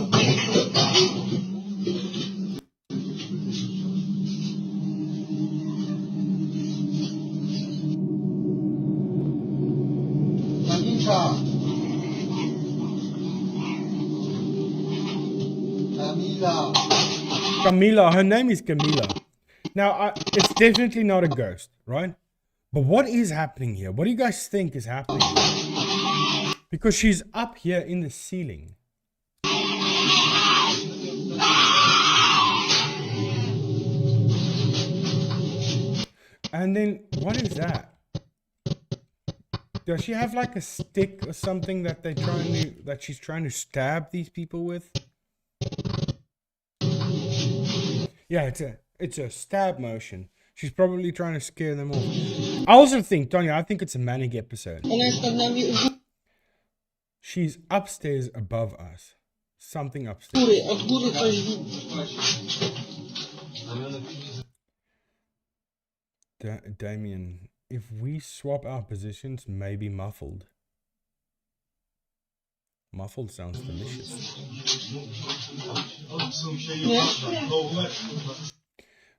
Camila. Her name is Camila. Now, it's definitely not a ghost, right? But what is happening here? What do you guys think is happening? Because she's up here in the ceiling. And then, what is that? Does she have like a stick or something that she's trying to stab these people with? Yeah, it's a stab motion. She's probably trying to scare them off. I also think, Tonya, I think it's a manic episode. She's upstairs above us. Something upstairs. Damien, if we swap our positions, maybe muffled. Muffled sounds delicious.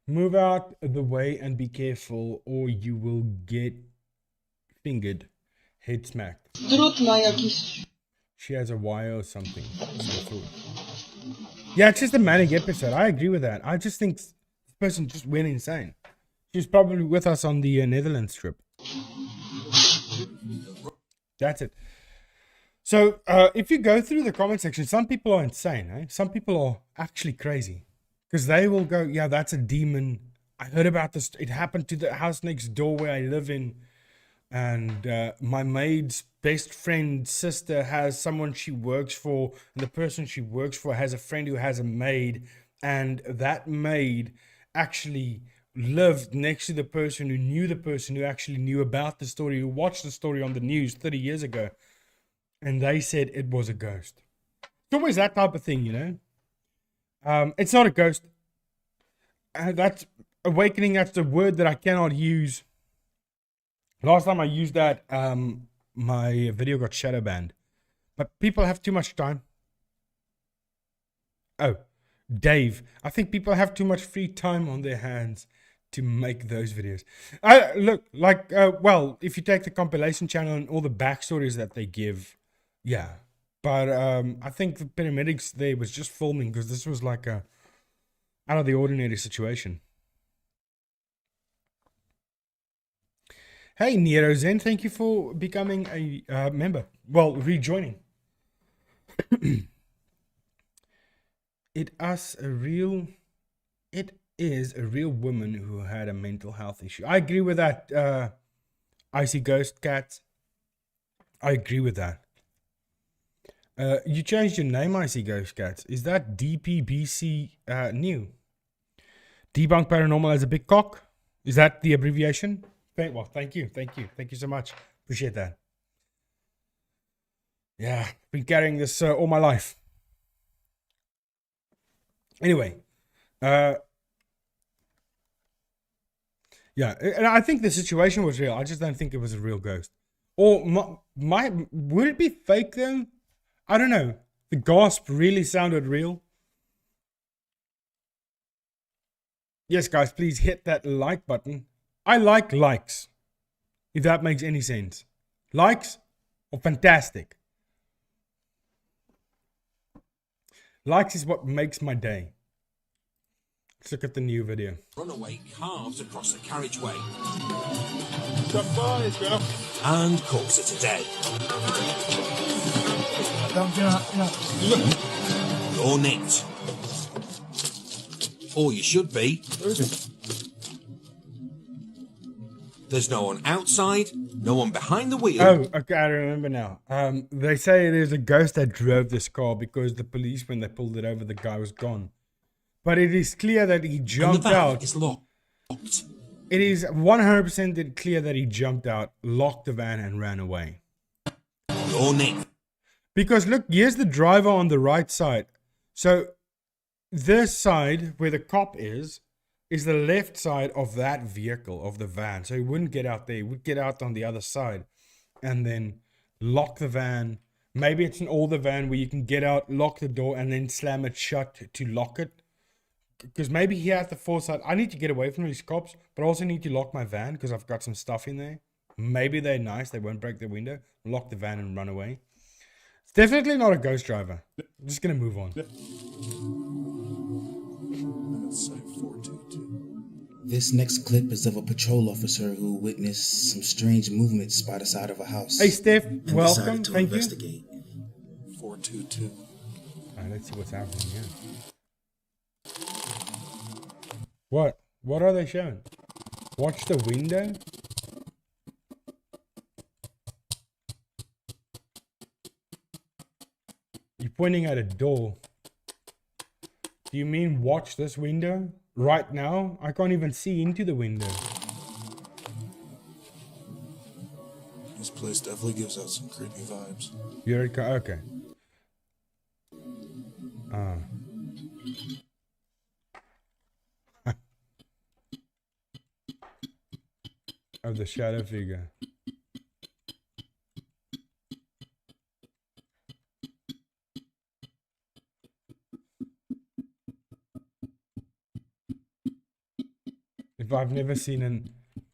Move out the way and be careful, or you will get fingered. Head smacked. She has a wire or something. Yeah, it's just a manic episode. I agree with that. I just think this person just went insane. She's probably with us on the Netherlands trip. That's it. So, if you go through the comment section, some people are insane, eh? Some people are actually crazy. Because they will go, yeah, that's a demon. I heard about this. It happened to the house next door where I live in. And my maid's best friend's sister has someone she works for. And the person she works for has a friend who has a maid. And that maid actually lived next to the person who knew the person who actually knew about the story, who watched the story on the news 30 years ago. And they said it was a ghost. It's always that type of thing, you know. It's not a ghost. That's awakening. That's the word that I cannot use. Last time I used that, my video got shadow banned. But people have too much time. Oh, Dave. I think people have too much free time on their hands to make those videos. Look, like, well, if you take the compilation channel and all the backstories that they give, yeah. But I think the paramedics there was just filming because this was like a out of the ordinary situation. Hey, Nero Zen, thank you for becoming a member. Well, rejoining. It is a real woman who had a mental health issue. I agree with that, Icy Ghost Cat. I agree with that. You changed your name, Icy Ghost Cat. Is that DPBC new? Debunk Paranormal as a big cock? Is that the abbreviation? Well, thank you. Thank you so much. Appreciate that. Yeah, been carrying this all my life. Anyway, yeah, and I think the situation was real. I just don't think it was a real ghost. Or would it be fake though? I don't know. The gasp really sounded real. Yes, guys, please hit that like button. I like likes, if that makes any sense. Likes are fantastic. Likes is what makes my day. Let's look at the new video. Runaway carves across the carriageway and calls it a day. You're nicked. Or you should be. There's no one outside, no one behind the wheel. Oh, okay, I remember now. They say there's a ghost that drove this car because the police, when they pulled it over, the guy was gone. But it is clear that he jumped and the valve out. is locked. It is 100% clear that he jumped out, locked the van, and ran away. Your name. Because look, here's the driver on the right side. So this side where the cop is the left side of that vehicle, of the van. So he wouldn't get out there. He would get out on the other side and then lock the van. Maybe it's an older van where you can get out, lock the door, and then slam it shut to lock it. Because maybe he had the foresight, I need to get away from these cops, but I also need to lock my van because I've got some stuff in there. Maybe they're nice. They won't break the window. Lock the van and run away. It's definitely not a ghost driver. I'm just going to move on. This next clip is of a patrol officer who witnessed some strange movements by the side of a house. Hey, Steph. And Welcome. decided to Thank you. investigate. 422. All right, let's see what's happening here. What? What are they showing? Watch the window? You're pointing at a door. Do you mean watch this window? Right now? I can't even see into the window. This place definitely gives out some creepy vibes. You're okay. Of the shadow figure. If I've never seen an,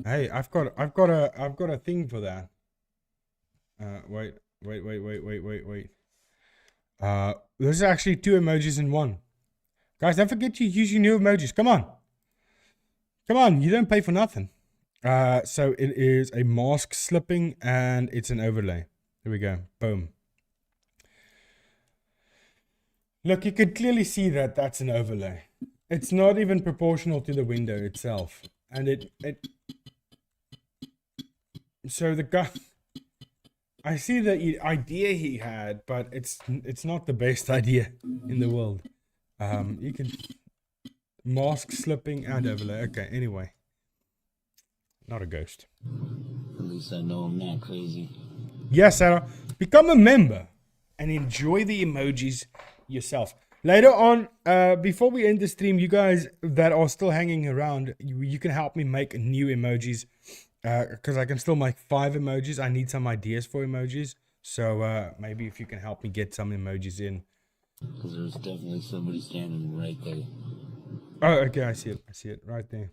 hey, I've got a thing for that. Wait. There's actually 2 emojis in one. Guys, don't forget to use your new emojis. Come on, you don't pay for nothing. So it is a mask slipping and it's an overlay. Here we go. Boom. Look, you can clearly see that that's an overlay. It's not even proportional to the window itself. And so the guy, I see the idea he had, but it's not the best idea in the world. You can mask slipping and overlay. Okay, anyway. Not a ghost. At least I know I'm not crazy. Yes, Sarah. Become a member and enjoy the emojis yourself. Later on, before we end the stream, you guys that are still hanging around, you can help me make new emojis. Because I can still make 5 emojis. I need some ideas for emojis. So maybe if you can help me get some emojis in. Because there's definitely somebody standing right there. Oh, okay. I see it right there.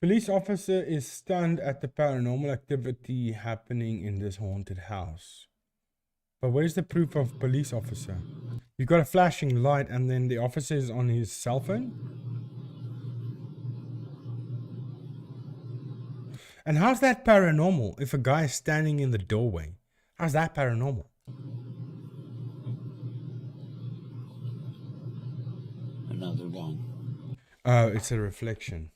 Police officer is stunned at the paranormal activity happening in this haunted house. But where's the proof of police officer? You got a flashing light and then the officer is on his cell phone? And how's that paranormal if a guy is standing in the doorway? How's that paranormal? Another gone. Oh, it's a reflection.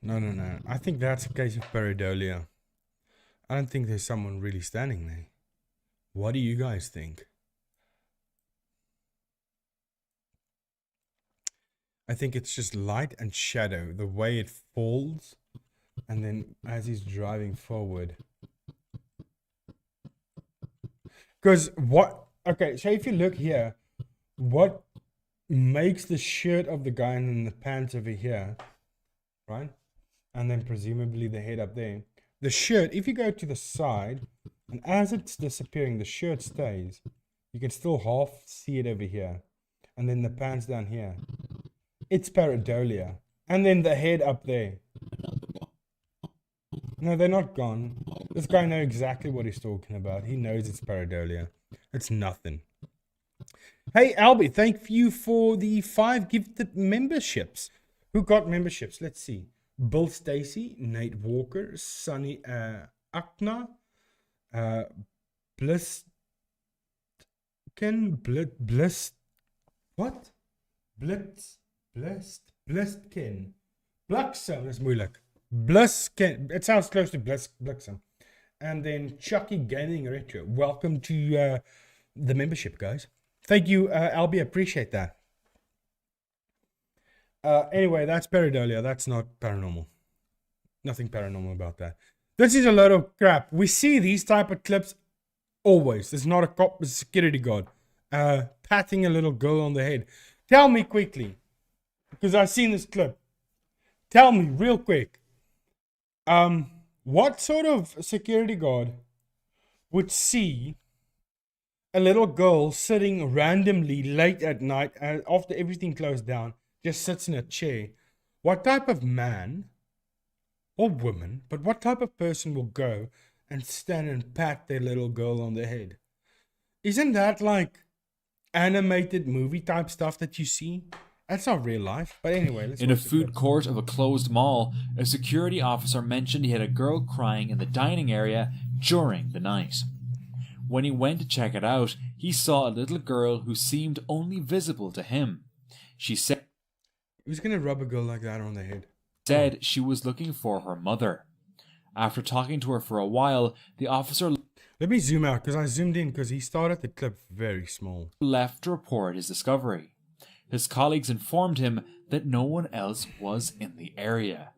No. I think that's a case of pareidolia. I don't think there's someone really standing there. What do you guys think? I think it's just light and shadow, the way it falls, and then as he's driving forward. Because okay, so if you look here, what makes the shirt of the guy and then the pants over here, right? And then presumably the head up there. The shirt, if you go to the side, and as it's disappearing, the shirt stays. You can still half see it over here. And then the pants down here. It's pareidolia. And then the head up there. No, they're not gone. This guy knows exactly what he's talking about. He knows it's pareidolia. It's nothing. Hey, Albie, thank you for the 5 gifted memberships. Who got memberships? Let's see. Bill Stacy, Nate Walker, Sunny Akna, Bliss What? Blistken. Bliksem, that's moeilijk. Blisken, it sounds close to Bliksem. And then Chucky Gaming Retro. Welcome to the membership, guys. Thank you, Albie, appreciate that. Anyway, that's pareidolia. That's not paranormal. Nothing paranormal about that. This is a load of crap. We see these type of clips always. There's not a cop, it's a security guard patting a little girl on the head. Tell me quickly, because I've seen this clip. Tell me real quick. What sort of security guard would see a little girl sitting randomly late at night after everything closed down, just sits in a chair? What type of man or woman, but what type of person will go and stand and pat their little girl on the head? Isn't that like animated movie type stuff that you see? That's not real life. But anyway, let's in a food court of a closed mall, a security officer mentioned he had a girl crying in the dining area during the night. When he went to check it out, he saw a little girl who seemed only visible to him. She said, "Who's gonna rub a girl like that on the head?" Said she was looking for her mother. After talking to her for a while, the officer Let me zoom out, because I zoomed in because he started the clip very small. Left to report his discovery. His colleagues informed him that no one else was in the area.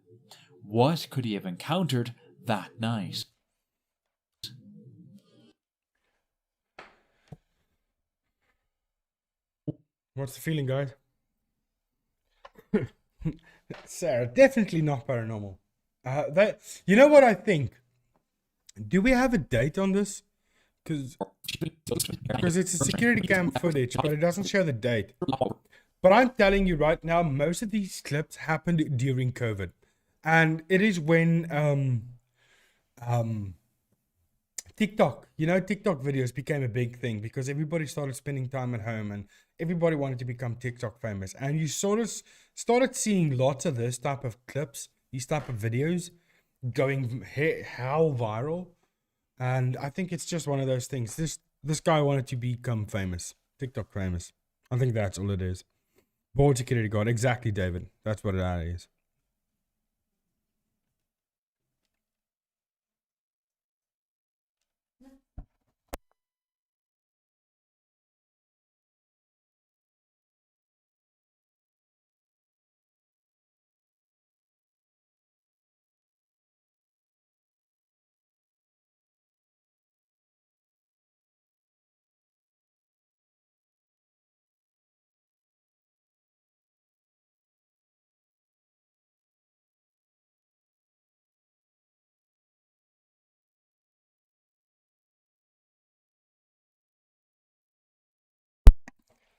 What could he have encountered that night? What's the feeling, guys? Sarah, definitely not paranormal. You know what I think? Do we have a date on this? Because it's a security cam footage, but it doesn't show the date. But I'm telling you right now, most of these clips happened during COVID. And it is when TikTok, TikTok videos became a big thing because everybody started spending time at home and everybody wanted to become TikTok famous. And you sort of started seeing lots of this type of clips, these type of videos going hell viral. And I think it's just one of those things. This guy wanted to become famous, TikTok famous. I think that's all it is. Board security guard, exactly, David. That's what that is.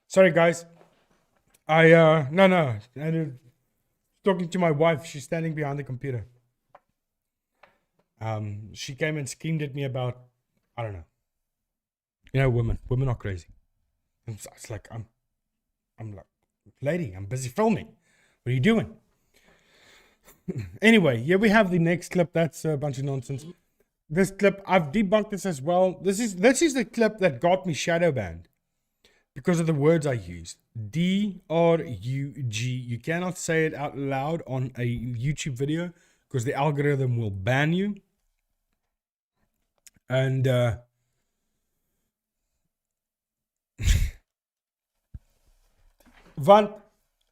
Sorry, guys. No. I'm talking to my wife. She's standing behind the computer. She came and screamed at me about, I don't know. Women are crazy. It's like, I'm like, lady, I'm busy filming. What are you doing? Anyway, here we have the next clip. That's a bunch of nonsense. This clip, I've debunked this as well. This is the clip that got me shadow banned. Because of the words I used. D-R-U-G. You cannot say it out loud on a YouTube video because the algorithm will ban you. And want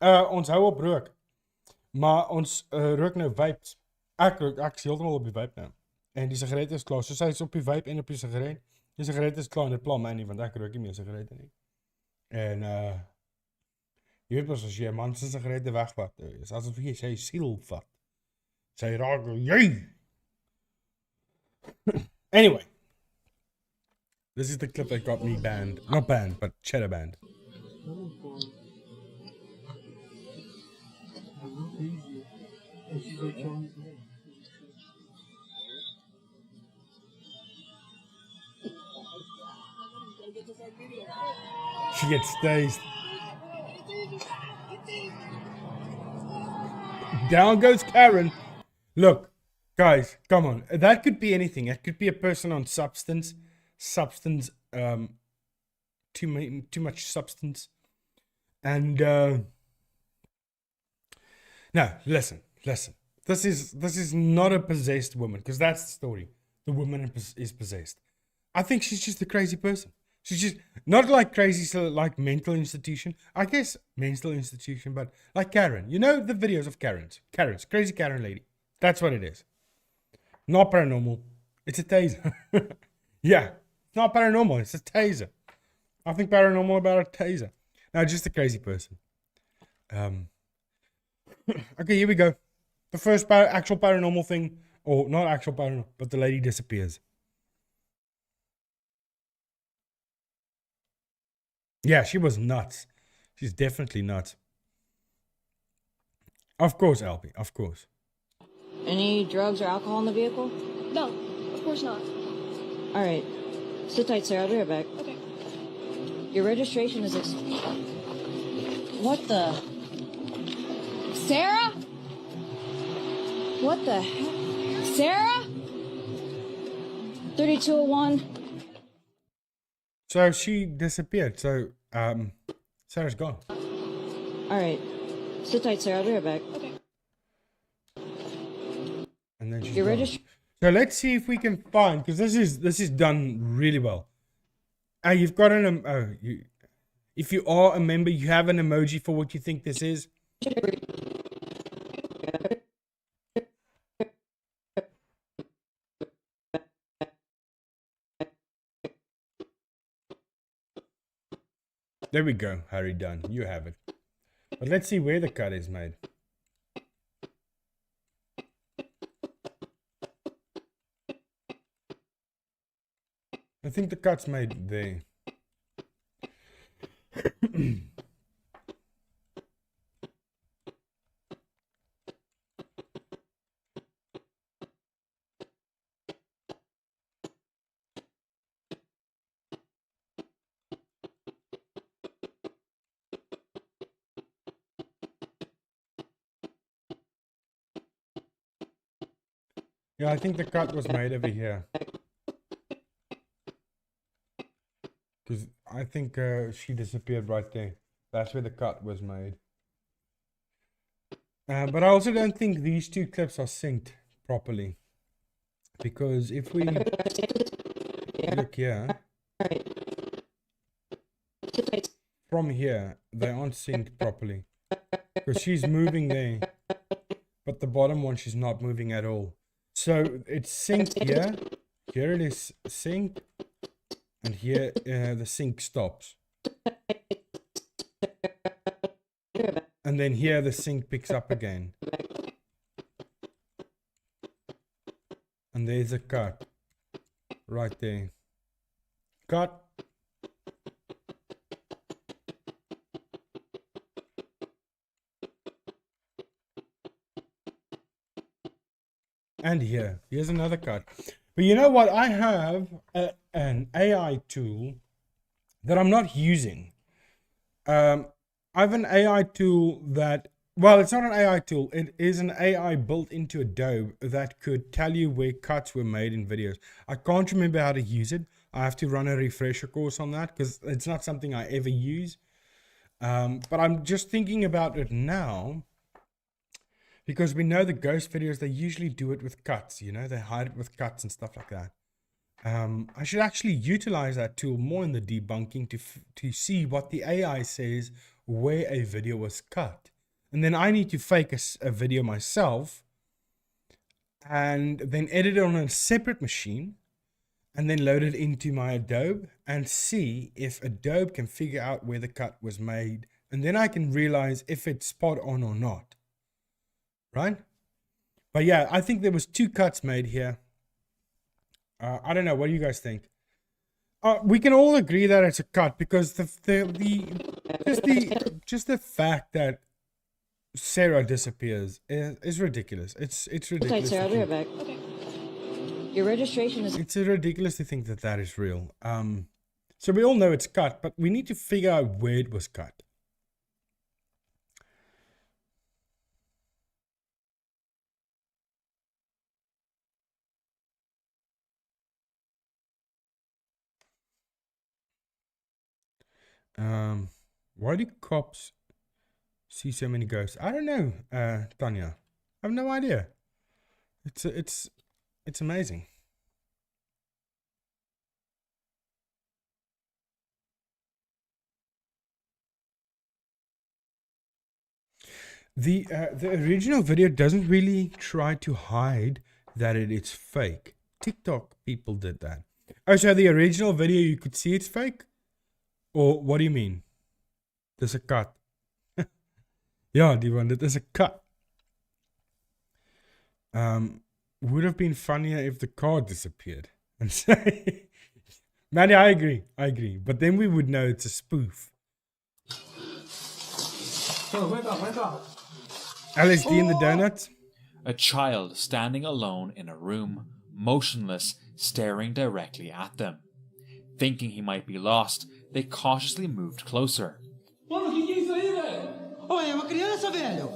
ons hou op rook. Maar ons rook nou vapes. Ek is heeltemal op die vape nou. En die sigaret is klaar. So sy is op die vape en op die sigaret. Die sigaret is klaar en dit pla my nie, want ek rook nie meer sigarette nie. En jy weet mos as jy 'n man se sigarette wegvat, is asof jy sy siel vat. Sy raak jy. Anyway, this is the clip that got me banned. Not banned, but shadow banned. She gets dazed. Down goes Karen. Look, guys, come on. That could be anything. It could be a person on substance, too much substance. And no, listen. This is not a possessed woman, because that's the story. The woman is possessed. I think she's just a crazy person. She's just not like crazy, so like mental institution. I guess mental institution, but like Karen. You know the videos of Karens. Karens, crazy Karen lady. That's what it is. Not paranormal. It's a taser. Yeah, it's not paranormal. It's a taser. I think paranormal about a taser. No, just a crazy person. Okay, here we go. The first actual paranormal thing, or not actual paranormal, but the lady disappears. Yeah, she was nuts. She's definitely nuts. Of course, Albie, of course. Any drugs or alcohol in the vehicle? No, of course not. All right. Sit tight, sir. I'll be right back. Okay. Your registration is What the? Sarah? What the heck? Sarah? 3201. So she disappeared. So, Sarah's gone. All right. Sit tight, sir. I'll be right back. Okay. And then she's Your gone. registration. So let's see if we can find, because this is done really well. You've got an if you are a member, you have an emoji for what you think this is. There we go, Harry Dunn. You have it. But let's see where the cut is made. I think the cut's made there. Yeah, I think the cut was made over here. Because I think she disappeared right there. That's where the cut was made. But I also don't think these two clips are synced properly. Because if we look here, from here, they aren't synced properly. Because she's moving there. But the bottom one, she's not moving at all. So it's synced here. Here it is synced. And here the sync stops. And then here the sync picks up again. And there's a cut. Right there. Cut. And here's another cut. But you know what? I have an AI tool that I'm not using. I have an AI tool that, well, it's not an AI tool. It is an AI built into Adobe that could tell you where cuts were made in videos. I can't remember how to use it. I have to run a refresher course on that because it's not something I ever use. But I'm just thinking about it now. Because we know the ghost videos, they usually do it with cuts, you know, they hide it with cuts and stuff like that. I should actually utilize that tool more in the debunking to see what the AI says where a video was cut. And then I need to fake a video myself and then edit it on a separate machine and then load it into my Adobe and see if Adobe can figure out where the cut was made. And then I can realize if it's spot on or not. Right? But yeah, I think there was 2 cuts made here. I don't know. What do you guys think? We can all agree that it's a cut because just the fact that Sarah disappears is ridiculous. It's ridiculous. Okay, Sarah, I'll be right back. Okay. Your registration is. It's ridiculous to think that that is real. So we all know it's cut, but we need to figure out where it was cut. Why do cops see so many ghosts? I don't know, Tanya. I have no idea. It's amazing. The original video doesn't really try to hide that it's fake. TikTok people did that. Oh, so the original video you could see it's fake? Or what do you mean? There's a cut. Yeah, Devon, it is a cut. Would have been funnier if the car disappeared. And say, Manny, I agree. But then we would know it's a spoof. LSD in the donuts? A child standing alone in a room, motionless, staring directly at them. Thinking he might be lost, they cautiously moved closer. Mano, que é isso aí, velho? Ô, é uma criança, velho!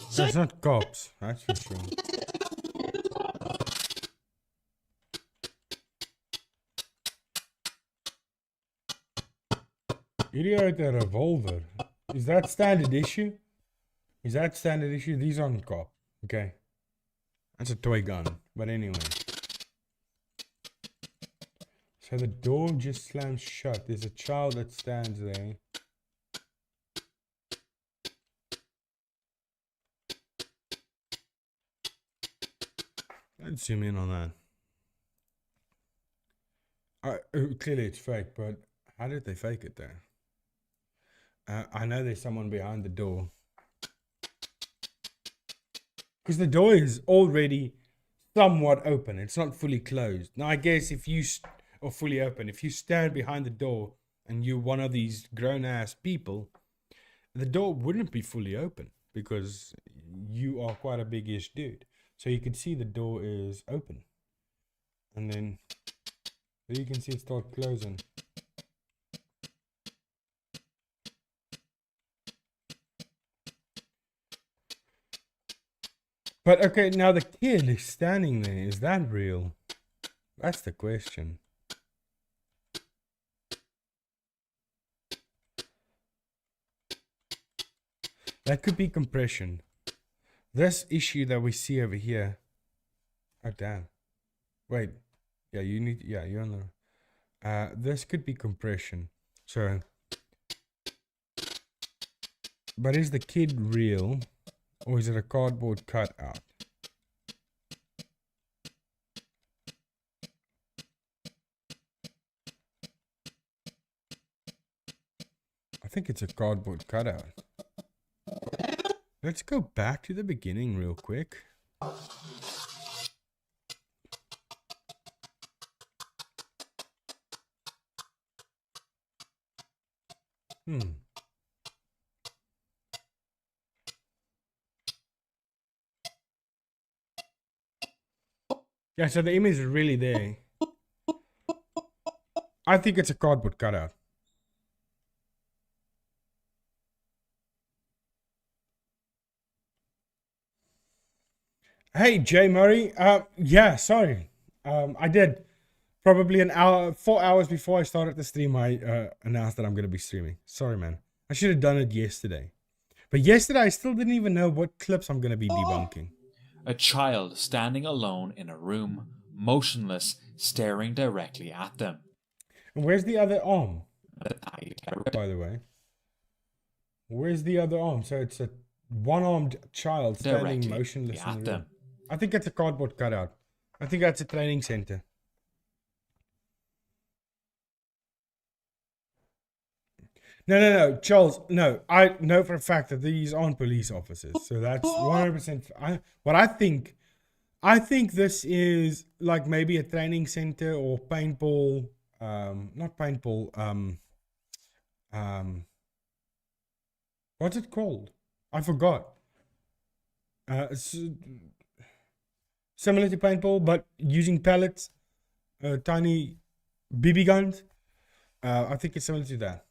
Sai! That's not cops, that's for sure. Idiot with a revolver. Is that standard issue? These aren't cop. Okay. That's a toy gun. But anyway. So the door just slams shut. There's a child that stands there. Let's zoom in on that. Clearly it's fake, but how did they fake it there? I know there's someone behind the door. Because the door is already somewhat open. It's not fully closed. Now, I guess if you... or fully open. If you stand behind the door and you're one of these grown-ass people, the door wouldn't be fully open because you are quite a big-ish dude. So you can see the door is open. And then you can see it start closing. But okay, now the kid is standing there. Is that real? That's the question. That could be compression. This issue that we see over here. Oh damn. Wait. Yeah, you're on the... this could be compression. So... But is the kid real? Or is it a cardboard cutout? I think it's a cardboard cutout. Let's go back to the beginning real quick. Yeah, so the image is really there. I think it's a cardboard cutout. Hey, Jay Murray. Yeah, sorry. I did. Probably 4 hours before I started the stream, I announced that I'm going to be streaming. Sorry, man. I should have done it yesterday. But yesterday, I still didn't even know what clips I'm going to be debunking. A child standing alone in a room, motionless, staring directly at them. And where's the other arm? By the way. Where's the other arm? So it's a one-armed child standing Directly motionless in at the room. them. I think that's a cardboard cutout. I think that's a training center. No, Charles. No, I know for a fact that these aren't police officers. So that's 100%. I think this is like maybe a training center or paintball. Not paintball. What's it called? I forgot. Similar to paintball, but using pellets, tiny BB guns. I think it's similar to that.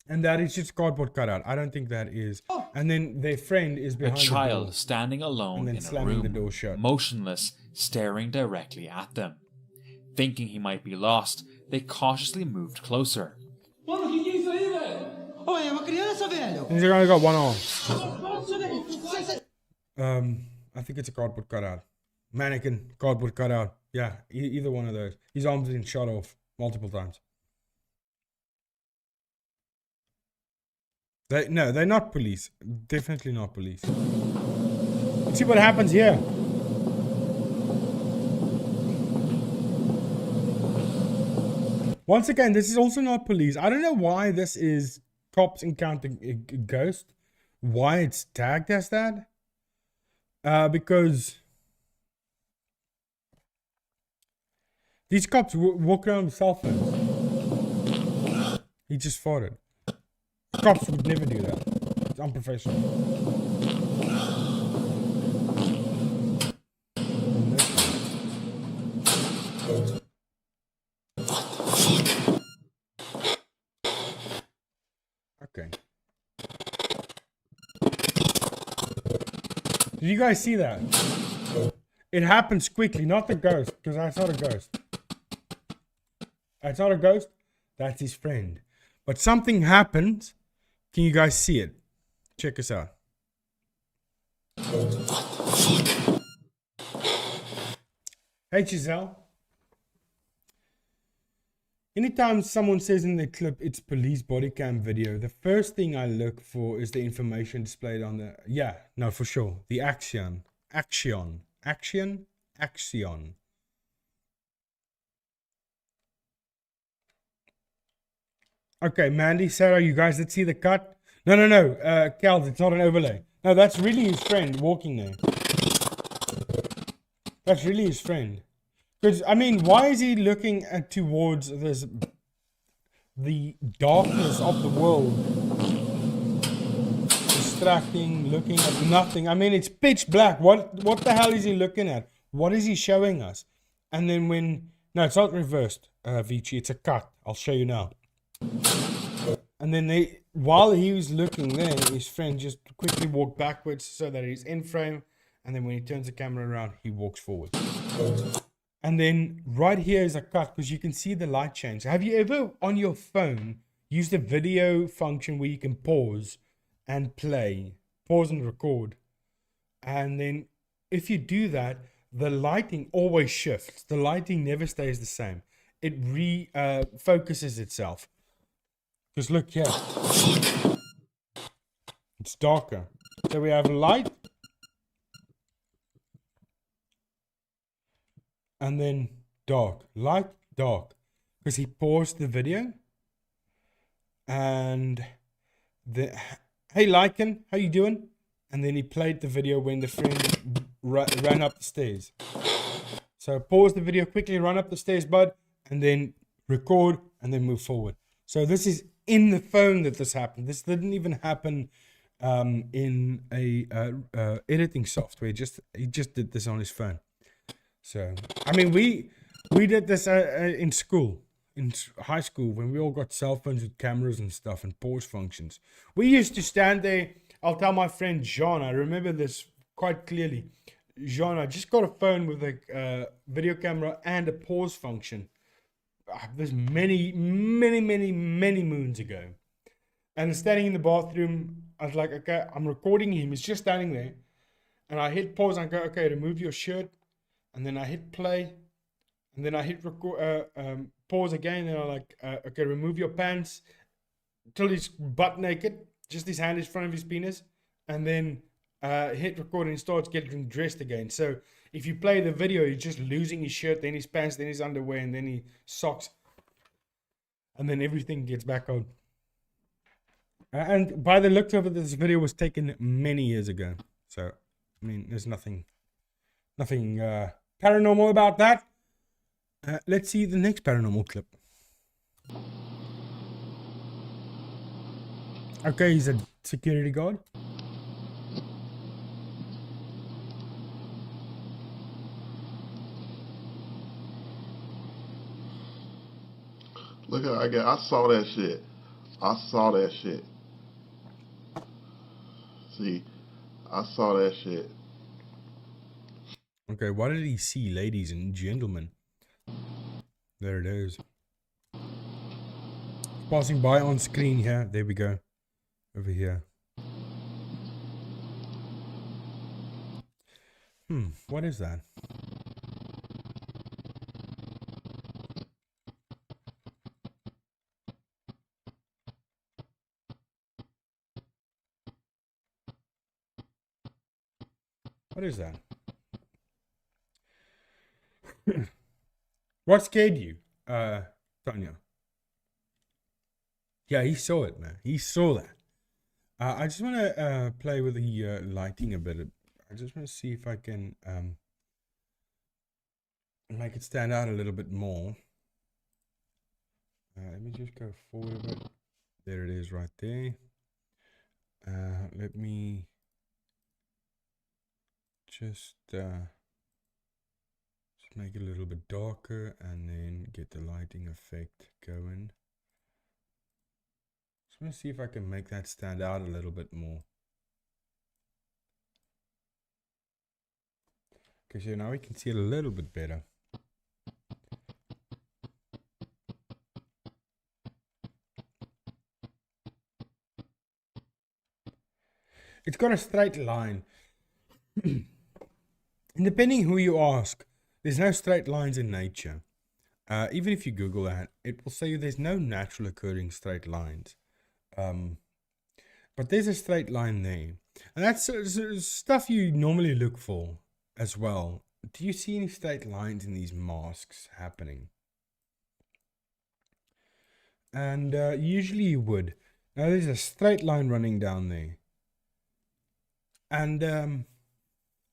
And that is just cardboard cutout. I don't think that is. And then their friend is behind A the child door, standing alone and then in a slamming the room, door shut. motionless, staring directly at them. Thinking he might be lost, they cautiously moved closer. Mano, que é isso aí, velho? Oi, é uma criança, velho. He's only got one arm. Sai. I think it's a cardboard cutout. Mannequin, cardboard cutout. Yeah, either one of those. His arm's been shot off multiple times. No, they're not police. Definitely not police. Let's see what happens here. Once again, this is also not police. I don't know why this is cops encountering a ghost. Why it's tagged as that. Because these cops walk around with cell phones. He just farted. Cops would never do that. It's unprofessional. Okay. Did you guys see that? It happens quickly, not the ghost, because that's not a ghost. That's not a ghost, that's his friend. But something happened. Can you guys see it? Check us out. Hey Giselle. Anytime someone says in the clip it's police body cam video, the first thing I look for is the information displayed on the... Yeah, no, for sure. The action. Okay, Mandy, Sarah, you guys did see the cut? No, Cal, it's not an overlay. No, that's really his friend walking there. That's really his friend. Because, I mean, why is he looking towards this, the darkness of the world? Distracting, looking at nothing. I mean, it's pitch black. What the hell is he looking at? What is he showing us? And then when... No, it's not reversed, Vici. It's a cut. I'll show you now. And then while he was looking there, his friend just quickly walked backwards so that he's in frame. And then when he turns the camera around, he walks forward. And then right here is a cut because you can see the light change. Have you ever on your phone used the video function where you can pause and play, pause and record? And then if you do that, the lighting always shifts. The lighting never stays the same. It focuses itself. Because look here. It's darker. So we have light. And then dark. Light, dark. Because he paused the video. And hey Lycan, how you doing? And then he played the video when the friend ran up the stairs. So pause the video quickly, run up the stairs, bud. And then record and then move forward. So this is in the phone that this happened. This didn't even happen in a editing software. He just did this on his phone. So I mean, we did this in school, in high school, when we all got cell phones with cameras and stuff and pause functions. We used to stand there. I'll tell my friend Jean. I remember this quite clearly. Jean, I just got a phone with a video camera and a pause function. There's many moons ago. And standing in the bathroom, I was like, okay, I'm recording him. He's just standing there. And I hit pause and I go, okay, remove your shirt. And then I hit play. And then I hit record, pause again. And I'm like, okay, remove your pants. Till he's butt naked. Just his hand is in front of his penis. And then hit record and he starts getting dressed again. So if you play the video, he's just losing his shirt, then his pants, then his underwear, and then his socks. And then everything gets back on. And by the looks of it, this video was taken many years ago. So, I mean, there's nothing paranormal about that. Let's see the next paranormal clip. Okay, he's a security guard. Look at I saw that shit. I saw that shit. See, I saw that shit. Okay, what did he see, ladies and gentlemen? There it is. passing by on screen here. There we go. Over here. What is that? What is that? What scared you, Tanya? Yeah, he saw it, man. He saw that. I just want to play with the lighting a bit. I just want to see if I can make it stand out a little bit more. Let me just go forward a bit. There it is right there. Let me just make it a little bit darker and then get the lighting effect going. Just want to see if I can make that stand out a little bit more. Okay, so now we can see it a little bit better. It's got a straight line. And depending who you ask, there's no straight lines in nature. Even if you Google that, it will say there's no natural occurring straight lines. But there's a straight line there. And that's stuff you normally look for as well. Do you see any straight lines in these masks happening? And usually you would. Now there's a straight line running down there. And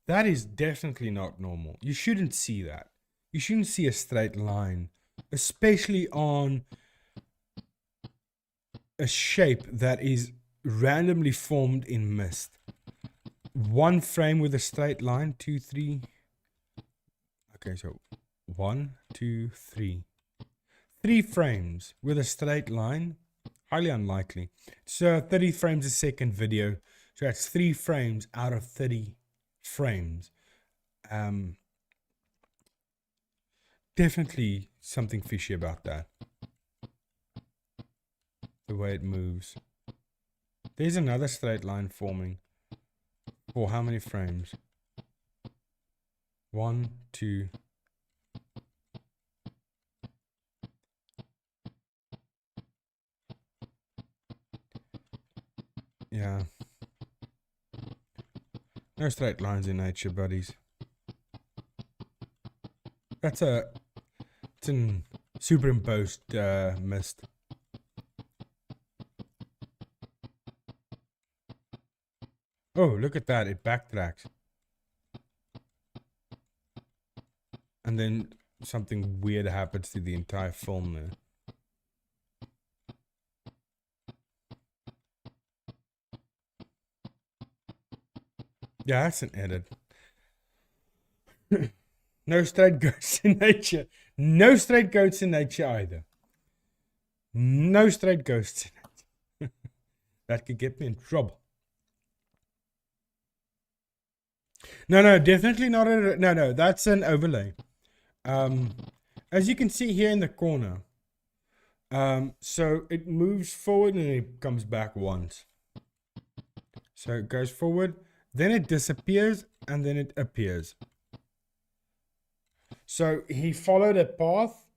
that is definitely not normal. You shouldn't see that. You shouldn't see a straight line, especially on a shape that is randomly formed in mist. One frame with a straight line, 2, 3. Okay, so 1, 2, 3. 3 frames with a straight line, highly unlikely. It's 30 frames a second video, so that's 3 frames out of 30 frames. Definitely something fishy about that. The way it moves. There's another straight line forming. For how many frames? 1, 2. Yeah. No straight lines in nature, buddies. It's an superimposed mist. Oh, look at that. It backtracks. And then something weird happens to the entire film there. Yeah, that's an edit. No straight goats in nature. No straight goats in nature either. No straight ghosts in nature. That could get me in trouble. No, definitely not a... No, that's an overlay. As you can see here in the corner. So it moves forward and it comes back once. So it goes forward, then it disappears, and then it appears. So he followed a path,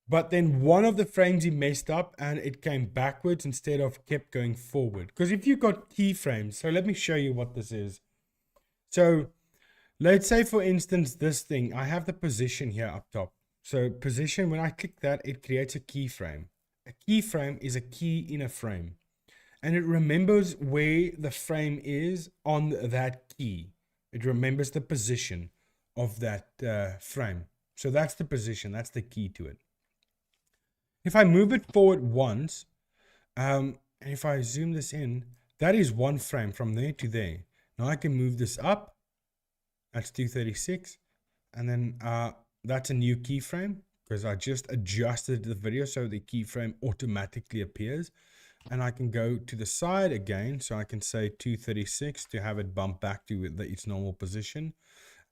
but then one of the frames he messed up and it came backwards instead of kept going forward. Because if you've got keyframes, so let me show you what this is. So let's say, for instance, this thing, I have the position here up top. So position, when I click that, it creates a keyframe. A keyframe is a key in a frame. And it remembers where the frame is on that key. It remembers the position of that frame. So that's the position, that's the key to it. If I move it forward once, and if I zoom this in, that is one frame from there to there. Now I can move this up. That's 236. And then that's a new keyframe because I just adjusted the video so the keyframe automatically appears. And I can go to the side again. So I can say 236 to have it bump back to its normal position.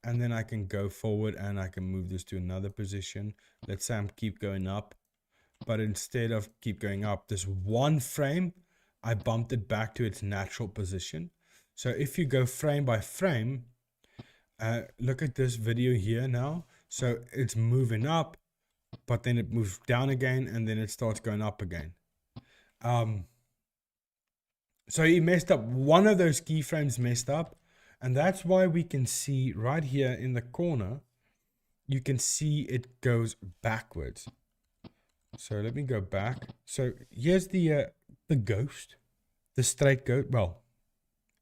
And then I can go forward and I can move this to another position. Let's say I keep going up. but instead of keep going up, this one frame, I bumped it back to its natural position. So if you go frame by frame, look at this video here now. So it's moving up, but then it moves down again, and then it starts going up again. So he messed up. One of those keyframes messed up, and that's why we can see right here in the corner, you can see it goes backwards. So let me go back. So here's the ghost, the straight ghost. Well,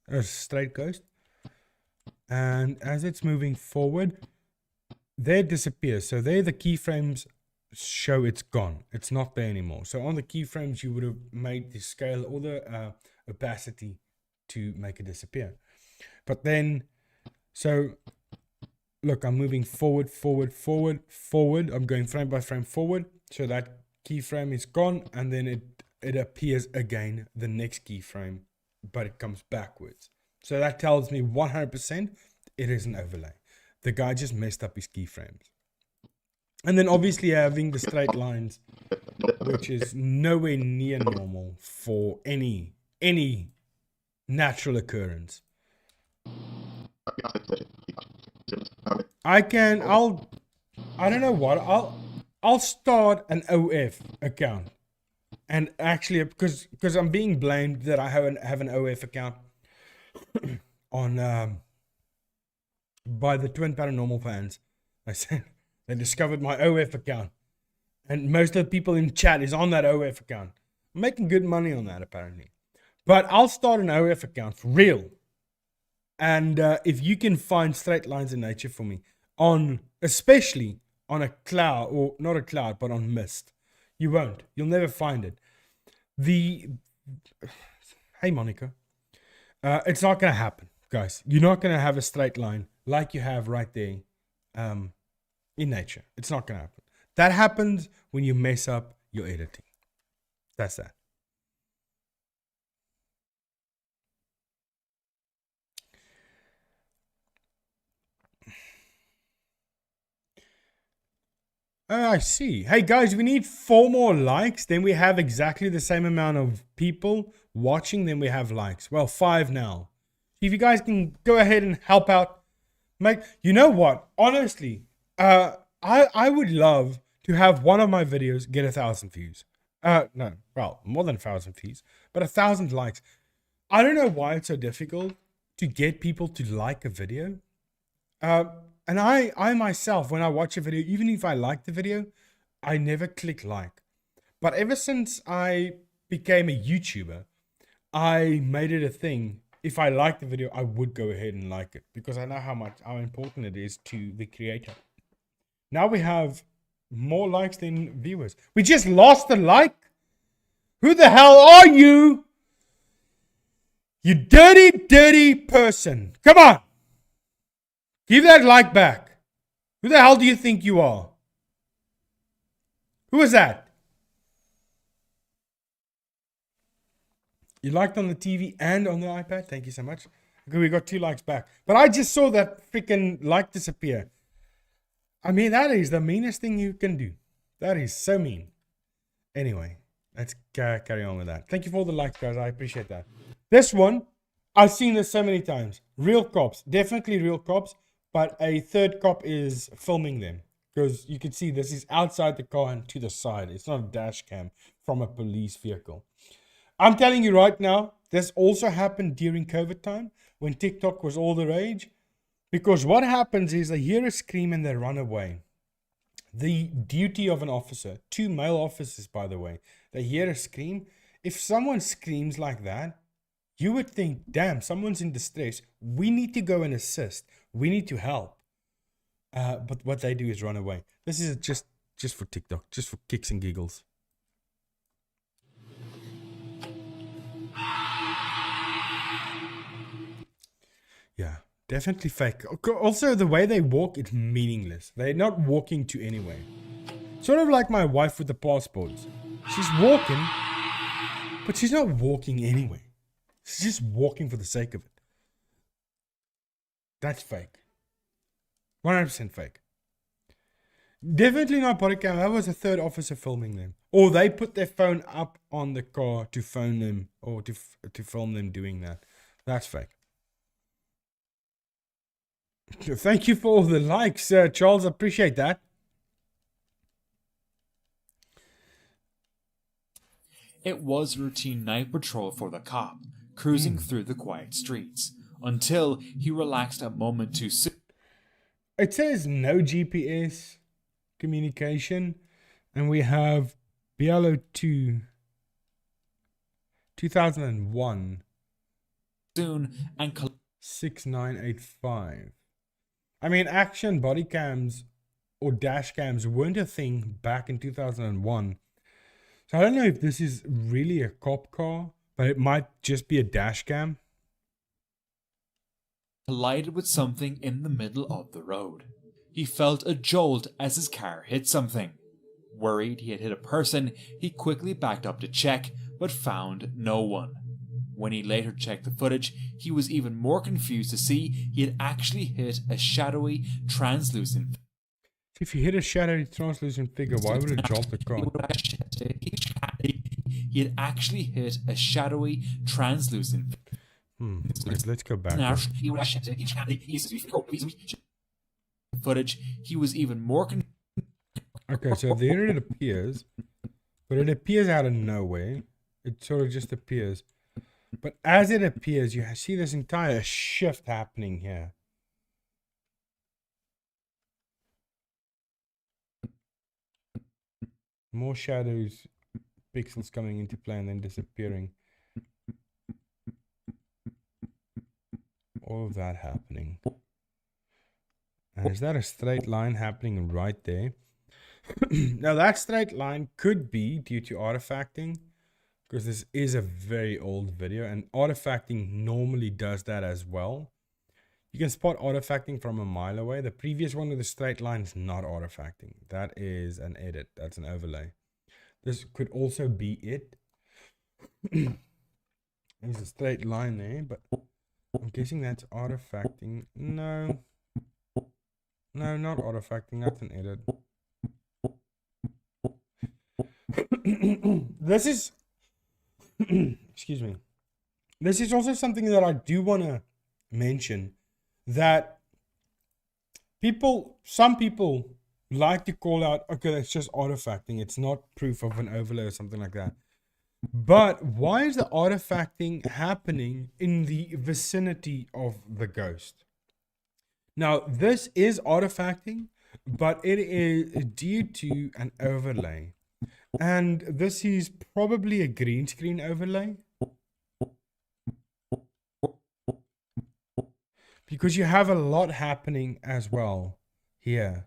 a straight ghost. And as it's moving forward, there it disappears. So there the keyframes show it's gone. It's not there anymore. So on the keyframes, you would have made the scale or the opacity to make it disappear. But then, so look, I'm moving forward, forward, forward, forward. I'm going frame by frame forward. So that keyframe is gone, and then it appears again, the next keyframe, but it comes backwards. So that tells me 100% it is an overlay. The guy just messed up his keyframes. And then obviously having the straight lines, which is nowhere near normal for any natural occurrence. I don't know what, I'll start an OF account. And actually, because I'm being blamed that I have an OF account on by the Twin Paranormal fans. I said they discovered my OF account, and most of the people in chat is on that OF account. I'm making good money on that apparently, but I'll start an OF account for real. And if you can find straight lines in nature for me, especially on a cloud, or not a cloud, but on mist, you won't. You'll never find it. Hey Monica, it's not gonna happen, guys. You're not gonna have a straight line like you have right there in nature. It's not gonna happen. That happens when you mess up your editing. That's that. I see. Hey guys, we need 4 more likes. Then we have exactly the same amount of people watching. Then we have likes. Well, 5 now. If you guys can go ahead and help out, you know what? Honestly, I would love to have one of my videos get 1,000 views. No, well, more than 1,000 views, but 1,000 likes. I don't know why it's so difficult to get people to like a video. And I myself, when I watch a video, even if I like the video, I never click like. But ever since I became a YouTuber, I made it a thing. If I like the video, I would go ahead and like it, because I know how important it is to the creator. Now we have more likes than viewers. We just lost a like. Who the hell are you? You dirty, dirty person. Come on. Give that like back. Who the hell do you think you are? Who is that? You liked on the TV and on the iPad? Thank you so much. Okay, we got 2 likes back. But I just saw that freaking like disappear. I mean, that is the meanest thing you can do. That is so mean. Anyway, let's carry on with that. Thank you for all the likes, guys. I appreciate that. This one, I've seen this so many times. Real cops. Definitely real cops. But a third cop is filming them. Because you can see this is outside the car and to the side. It's not a dash cam from a police vehicle. I'm telling you right now, this also happened during COVID time when TikTok was all the rage. Because what happens is they hear a scream and they run away. The duty of an officer, 2 male officers by the way, they hear a scream. If someone screams like that, you would think, damn, someone's in distress. We need to go and assist. We need to help. But what they do is run away. This is just for TikTok, just for kicks and giggles. Yeah, definitely fake. Also, the way they walk, it's meaningless. They're not walking to anywhere. Sort of like my wife with the passports. She's walking, but she's not walking anywhere. She's just walking for the sake of it. That's fake. 100% fake. Definitely not body cam. That was a third officer filming them. Or they put their phone up on the car to phone them or to film them doing that. That's fake. Thank you for all the likes, Charles. Appreciate that. It was routine night patrol for the cop, cruising through the quiet streets, until he relaxed a moment too soon. It says no GPS communication, and we have Bialo 2 2001 Soon and 6985. I mean, action body cams or dash cams weren't a thing back in 2001. So I don't know if this is really a cop car, but it might just be a dash cam. Collided with something in the middle of the road. He felt a jolt as his car hit something. Worried he had hit a person, he quickly backed up to check, but found no one. When he later checked the footage, he was even more confused to see he had actually hit a shadowy, translucent. If you hit a shadowy, translucent figure, why would it jolt the car? He had actually hit a shadowy, translucent. Let's go back. Footage, he was even more Okay, so there it appears, but it appears out of nowhere. It sort of just appears. But as it appears, you see this entire shift happening here. More shadows, pixels coming into play and then disappearing. All of that happening. And is that a straight line happening right there? Now that straight line could be due to artifacting, because this is a very old video and artifacting normally does that as well. You can spot artifacting from a mile away. The previous one with the straight line is not artifacting. That is an edit. That's an overlay. This could also be it. There's a straight line there, but I'm guessing that's artifacting. No. No, not artifacting. That's an edit. This is... excuse me. This is also something that I do want to mention. That some people like to call out, okay, that's just artifacting. It's not proof of an overlay or something like that. But why is the artifacting happening in the vicinity of the ghost? Now, this is artifacting, but it is due to an overlay. And this is probably a green screen overlay. Because you have a lot happening as well here.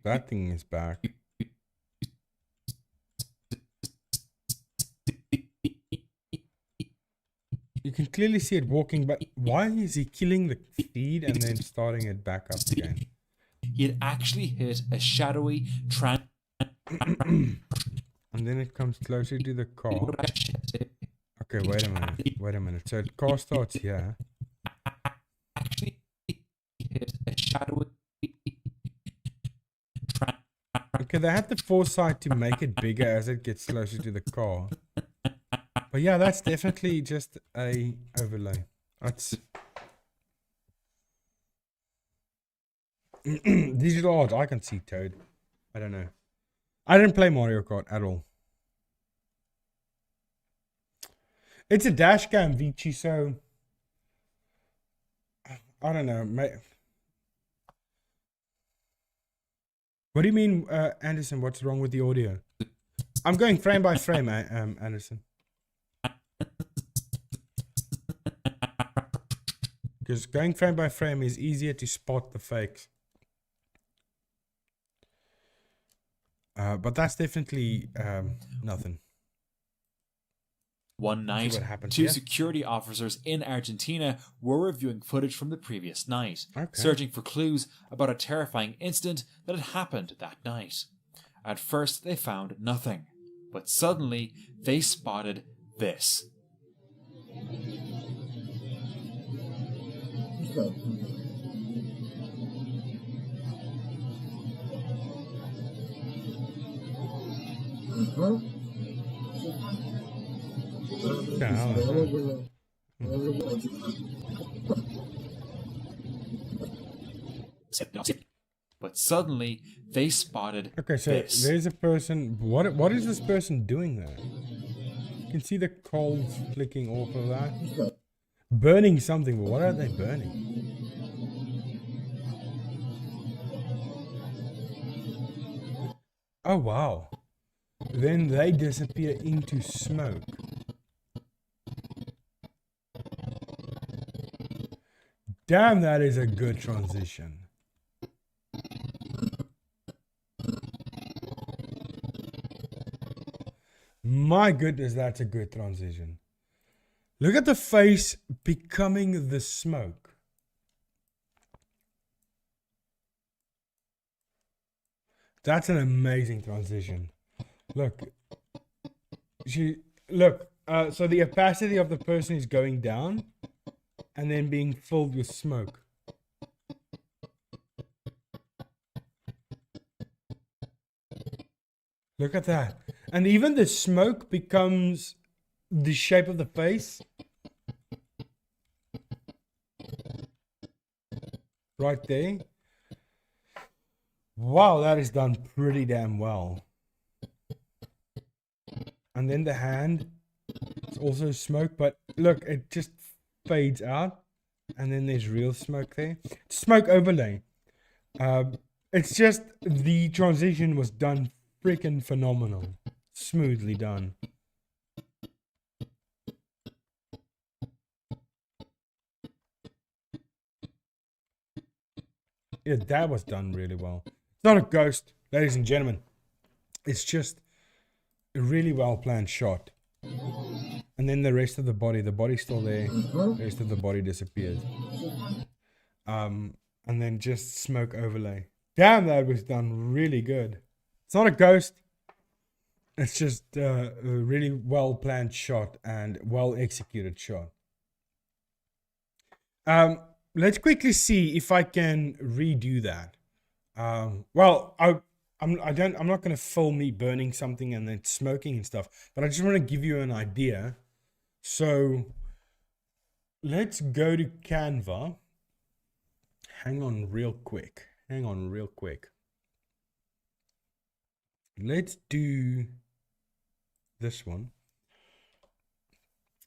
That thing is back. You can clearly see it walking, but why is he killing the feed and then starting it back up again? He had actually hit a shadowy and then it comes closer to the car. Okay, wait a minute. Wait a minute. So the car starts here. Actually hit a shadowy. Okay, they had the foresight to make it bigger as it gets closer to the car. But yeah, that's definitely just a overlay. That's digital art. I can see Toad. I don't know. I didn't play Mario Kart at all. It's a dash cam, Vici, so I don't know. What do you mean, Anderson? What's wrong with the audio? I'm going frame by frame, Anderson. Because going frame by frame is easier to spot the fakes. But that's definitely nothing. One night, two security officers in Argentina were reviewing footage from the previous night, searching for clues about a terrifying incident that had happened that night. At first, they found nothing, but suddenly they spotted this. But suddenly they spotted Okay, so this. there's a person. What is this person doing there? You can see the coals flicking off of that. Burning something, but what are they burning? Oh wow. Then they disappear into smoke. Damn, that is a good transition. My goodness, that's a good transition. Look at the face becoming the smoke. That's an amazing transition. Look. So the opacity of the person is going down and then being filled with smoke. Look at that. And even the smoke becomes the shape of the face. Right there. Wow, that is done pretty damn well. And then the hand, it's also smoke, but look, it just fades out. And then there's real smoke there. Smoke overlay. It's just the transition was done freaking phenomenal. Smoothly done. Yeah, that was done really well. It's not a ghost, ladies and gentlemen. It's just a really well planned shot. And then the rest of the body's still there. The rest of the body disappears. And then just smoke overlay. Damn, that was done really good. It's not a ghost. It's just a really well planned shot and well executed shot. Let's quickly see if I can redo that. Well, I'm not going to film me burning something and then smoking and stuff, but I just want to give you an idea. So let's go to Canva. Hang on real quick. Let's do this one.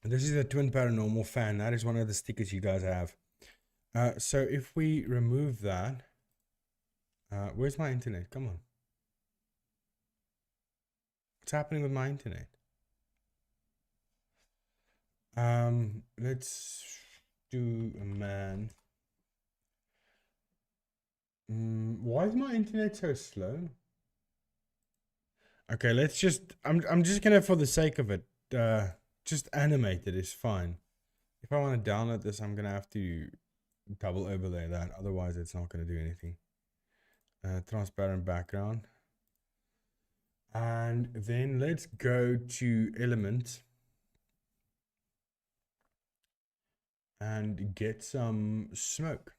This is a Twin Paranormal fan. That is one of the stickers you guys have. So if we remove that, where's my internet? Come on. What's happening with my internet? Let's do a man. Why is my internet so slow? Okay, let's just. I'm just gonna, for the sake of it, just animate it is fine. If I want to download this, I'm gonna have to double overlay that. Otherwise, it's not gonna do anything. Transparent background. And then let's go to Element and get some smoke.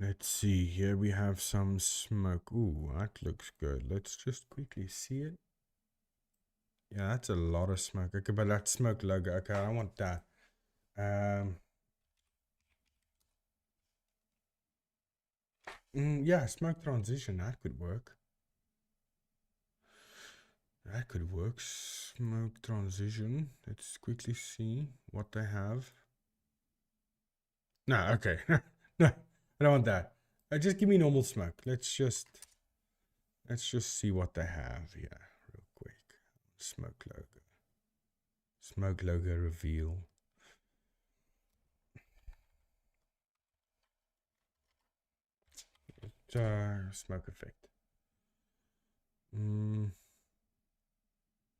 Let's see, here we have some smoke. Ooh, that looks good. Let's just quickly see it. Yeah, that's a lot of smoke. Okay, but that smoke logo. Okay, I want that. Yeah, smoke transition. That could work. That could work. Smoke transition. Let's quickly see what they have. No, okay. No, I don't want that. Just give me normal smoke. Let's just see what they have here real quick. Smoke logo. Smoke logo reveal. Smoke effect.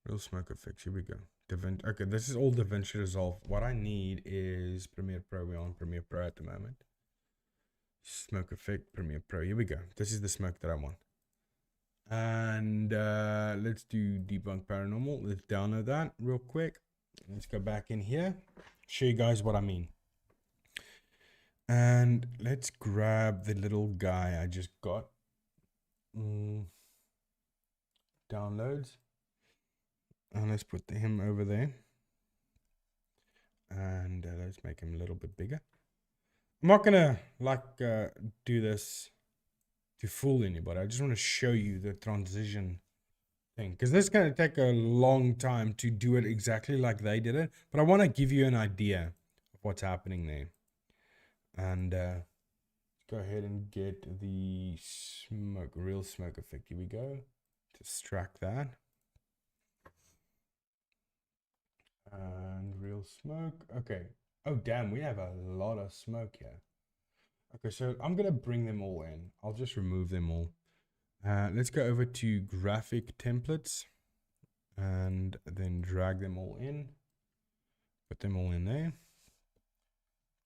Real Real smoke effects. Here we go. DaVinci. Okay, this is all DaVinci Resolve. What I need is Premiere Pro. We're on Premiere Pro at the moment. Smoke effect, Premiere Pro. Here we go. This is the smoke that I want. And let's do Debunk Paranormal. Let's download that real quick. Let's go back in here. Show you guys what I mean. And let's grab the little guy I just got. Downloads. And let's put him over there. And let's make him a little bit bigger. I'm not gonna do this to fool anybody. I just want to show you the transition thing, because this is going to take a long time to do it exactly like they did it, but I want to give you an idea of what's happening there. And let's go ahead and get the smoke, real smoke effect. Here we go. Distract that. And real smoke. Okay. Oh damn, we have a lot of smoke here. Okay, so I'm gonna bring them all in. I'll just remove them all. Let's go over to graphic templates and then drag them all in. Put them all in there.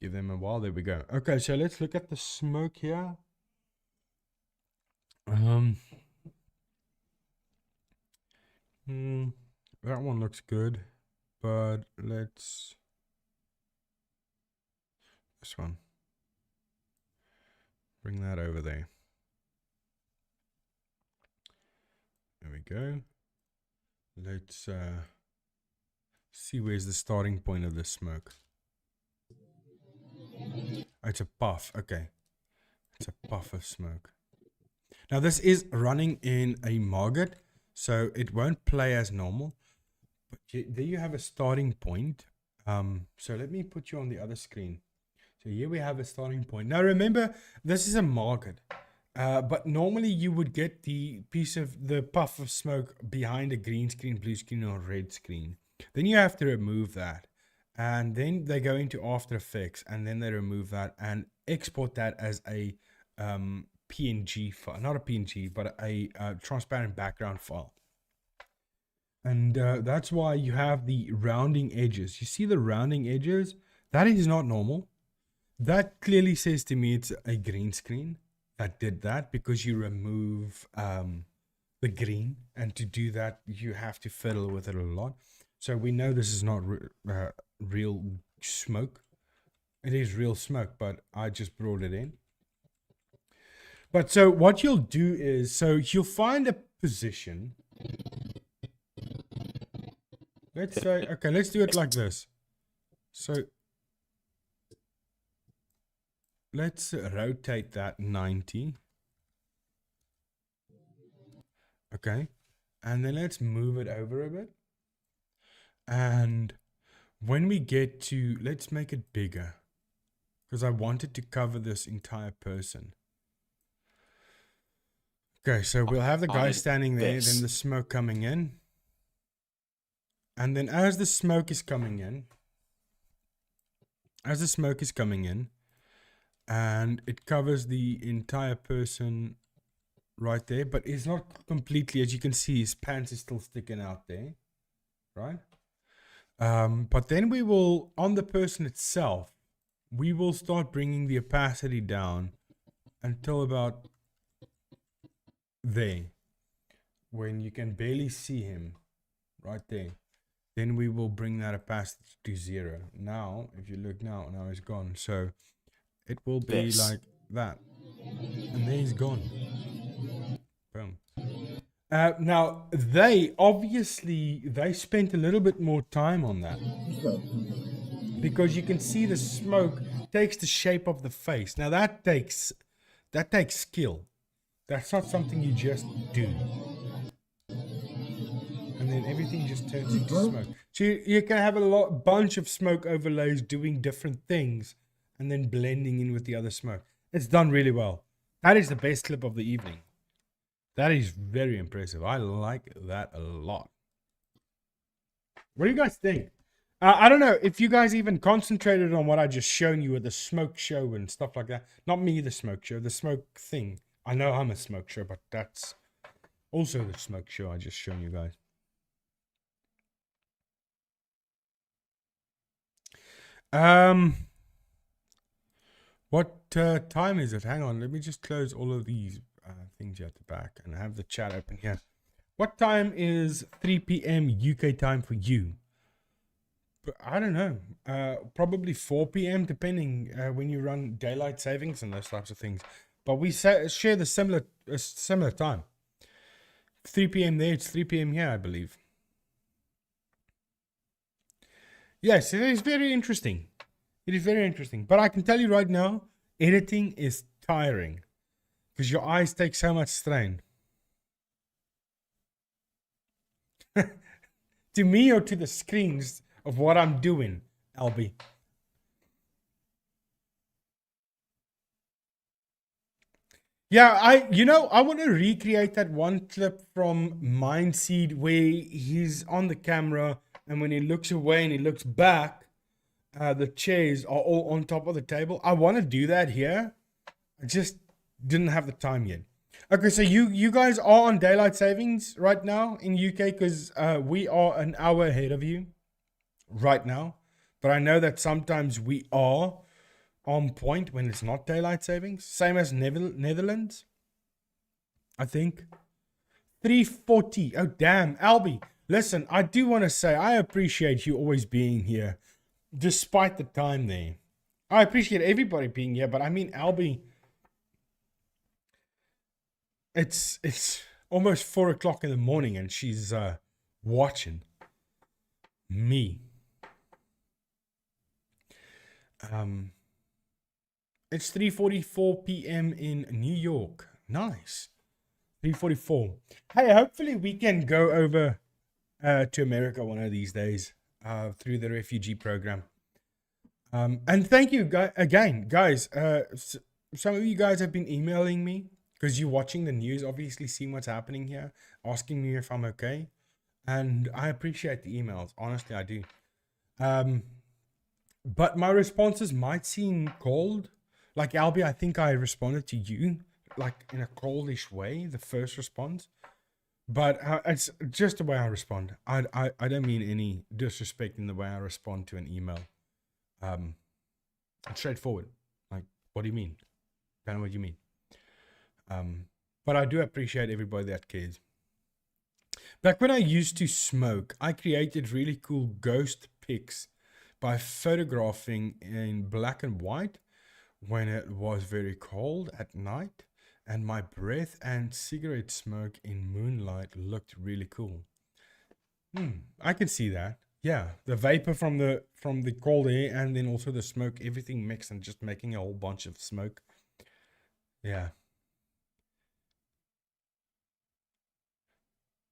Give them a while. There we go. Okay, so let's look at the smoke here. That one looks good, but let's this one. Bring that over there. There we go. Let's see where's the starting point of the smoke. Oh, it's a puff. Okay. It's a puff of smoke. Now this is running in a Margot, so it won't play as normal. But there you have a starting point. So let me put you on the other screen. So here we have a starting point. Now remember, this is a Margot. But normally you would get the puff of smoke behind a green screen, blue screen, or red screen. Then you have to remove that. And then they go into After Effects, and then they remove that and export that as a PNG file. Not a PNG, but a transparent background file. And that's why you have the rounding edges. You see the rounding edges? That is not normal. That clearly says to me it's a green screen that did that, because you remove the green, and to do that you have to fiddle with it a lot. So we know this is not real smoke. It is real smoke, but I just brought it in. But so what you'll do is, so you'll find a position. Let's say, okay, let's do it like this. So let's rotate that 90. Okay. And then let's move it over a bit. And when we get to, let's make it bigger, because I wanted to cover this entire person. Okay, so we'll have the guy standing there, then the smoke coming in. And then as the smoke is coming in, and it covers the entire person right there, but it's not completely, as you can see, his pants is still sticking out there, right? But then we will, on the person itself, we will start bringing the opacity down until about there, when you can barely see him, right there. Then we will bring that opacity to 0. Now, if you look now he's gone. So it will be like that. And there he's gone. Boom. Now, they spent a little bit more time on that. Because you can see the smoke takes the shape of the face. Now that takes skill. That's not something you just do. And then everything just turns into smoke. So you can have a bunch of smoke overlays doing different things and then blending in with the other smoke. It's done really well. That is the best clip of the evening. That is very impressive. I like that a lot. What do you guys think? I don't know if you guys even concentrated on what I just shown you with the smoke show and stuff like that. Not me, the smoke show, the smoke thing. I know I'm a smoke show, but that's also the smoke show I just shown you guys. What time is it? Hang on, let me just close all of these things here at the back and have the chat open here. What time is 3 p.m. UK time for you? I don't know. Probably 4 p.m. depending when you run daylight savings and those types of things. But we share the similar time. 3 p.m. there, it's 3 p.m. here, I believe. Yes, it is very interesting. It is very interesting. But I can tell you right now, editing is tiring because your eyes take so much strain. To me or to the screens of what I'm doing, Albie? Yeah, I want to recreate that one clip from Mindseed where he's on the camera and when he looks away and he looks back, the chairs are all on top of the table. I want to do that here. I just didn't have the time yet. Okay, so you guys are on daylight savings right now in UK because we are an hour ahead of you right now. But I know that sometimes we are on point when it's not daylight savings. Same as Netherlands, I think. 3:40. Oh, damn. Albie, listen, I do want to say I appreciate you always being here, despite the time there. I appreciate everybody being here, but I mean, Albie, it's almost 4 o'clock in the morning and she's watching me. It's 3:44 p.m. in New York. Nice. 3:44. Hey, hopefully we can go over to America one of these days through the refugee program. And thank you again, guys. Some of you guys have been emailing me because you're watching the news, obviously seeing what's happening here, asking me if I'm okay. And I appreciate the emails. Honestly, I do. But my responses might seem cold. Like, Albie, I think I responded to you like in a coldish way, the first response. But it's just the way I respond. I don't mean any disrespect in the way I respond to an email. It's straightforward. Like, what do you mean? Don't know what you mean. But I do appreciate everybody that cares. Back when I used to smoke, I created really cool ghost pics by photographing in black and white when it was very cold at night, and my breath and cigarette smoke in moonlight looked really cool. I can see that. Yeah, the vapor from the cold air and then also the smoke, everything mixed and just making a whole bunch of smoke. Yeah.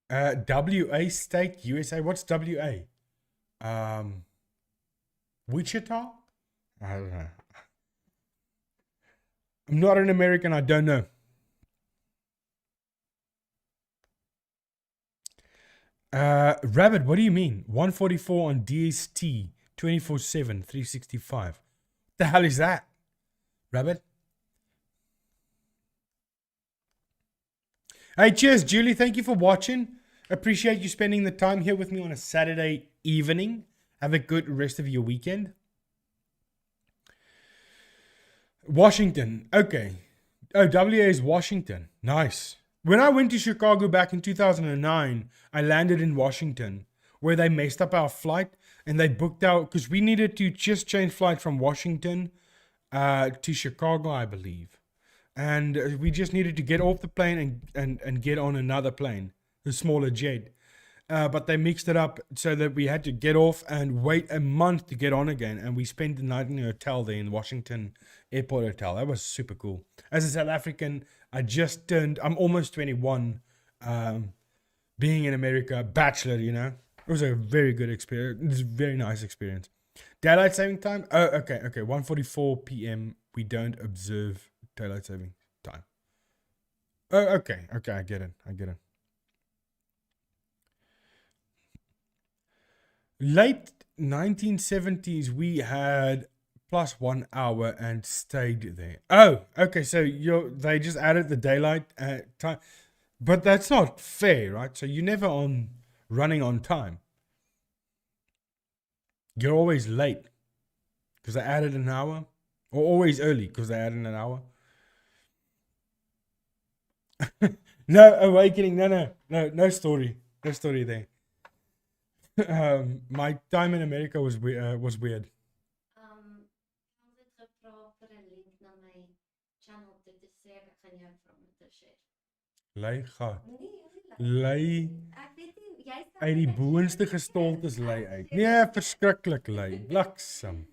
WA state, USA. What's WA? Wichita? I don't know. I'm not an American. I don't know. Rabbit, what do you mean? 144 on DST, 24/7, 365. The hell is that? Rabbit? Hey, cheers, Julie. Thank you for watching. Appreciate you spending the time here with me on a Saturday evening. Have a good rest of your weekend. Washington. Okay. Oh, WA is Washington. Nice. When I went to Chicago back in 2009, I landed in Washington, where they messed up our flight and they booked out because we needed to just change flight from Washington to Chicago, I believe. And we just needed to get off the plane and get on another plane, a smaller jet. But they mixed it up so that we had to get off and wait a month to get on again. And we spent the night in a hotel there in Washington Airport Hotel. That was super cool. As a South African, I'm almost 21, being in America, bachelor, you know. It was a very good experience. It was a very nice experience. Daylight saving time? Oh, okay. 1:44 p.m. We don't observe daylight saving time. Oh, okay. I get it. Late 1970s, we had plus 1 hour and stayed there. Oh, okay. So they just added the daylight time, but that's not fair, right? So you're never running on time. You're always late. because I added an hour. Or always early because I added an hour. No, awakening. No story. No story there. My time in America was weird. Lei gat. Lei uit die boonste gestoltes lei uit. Nee, verskriklik lei. Bliksem.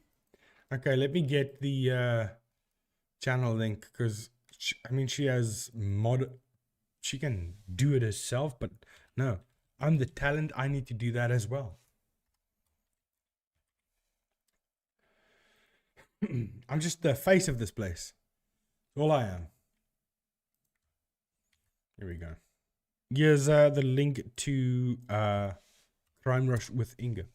Okay, let me get the channel link because she has she can do it herself, but no, I'm the talent. I need to do that as well. I'm just the face of this place. All I am. Here we go. Here's the link to Crime Rush with Inga.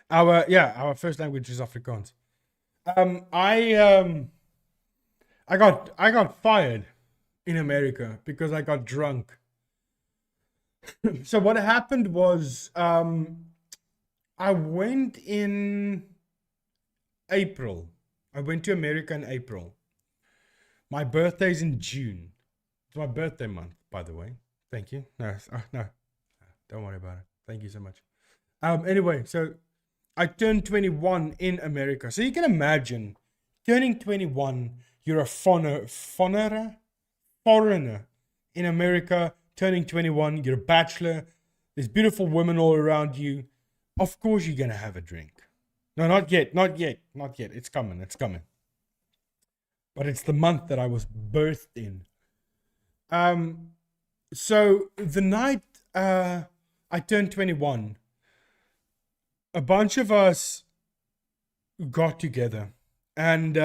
Our first language is Afrikaans. I got fired in America because I got drunk. So what happened was I went in April. I went to America in April. My birthday's in June. It's my birthday month, by the way. Thank you. No, don't worry about it. Thank you so much. Anyway, so I turned 21 in America. So you can imagine turning 21, you're a foreigner in America, turning 21, you're a bachelor, there's beautiful women all around you. Of course you're going to have a drink. No, not yet. It's coming. But it's the month that I was birthed in. So the night I turned 21, a bunch of us got together and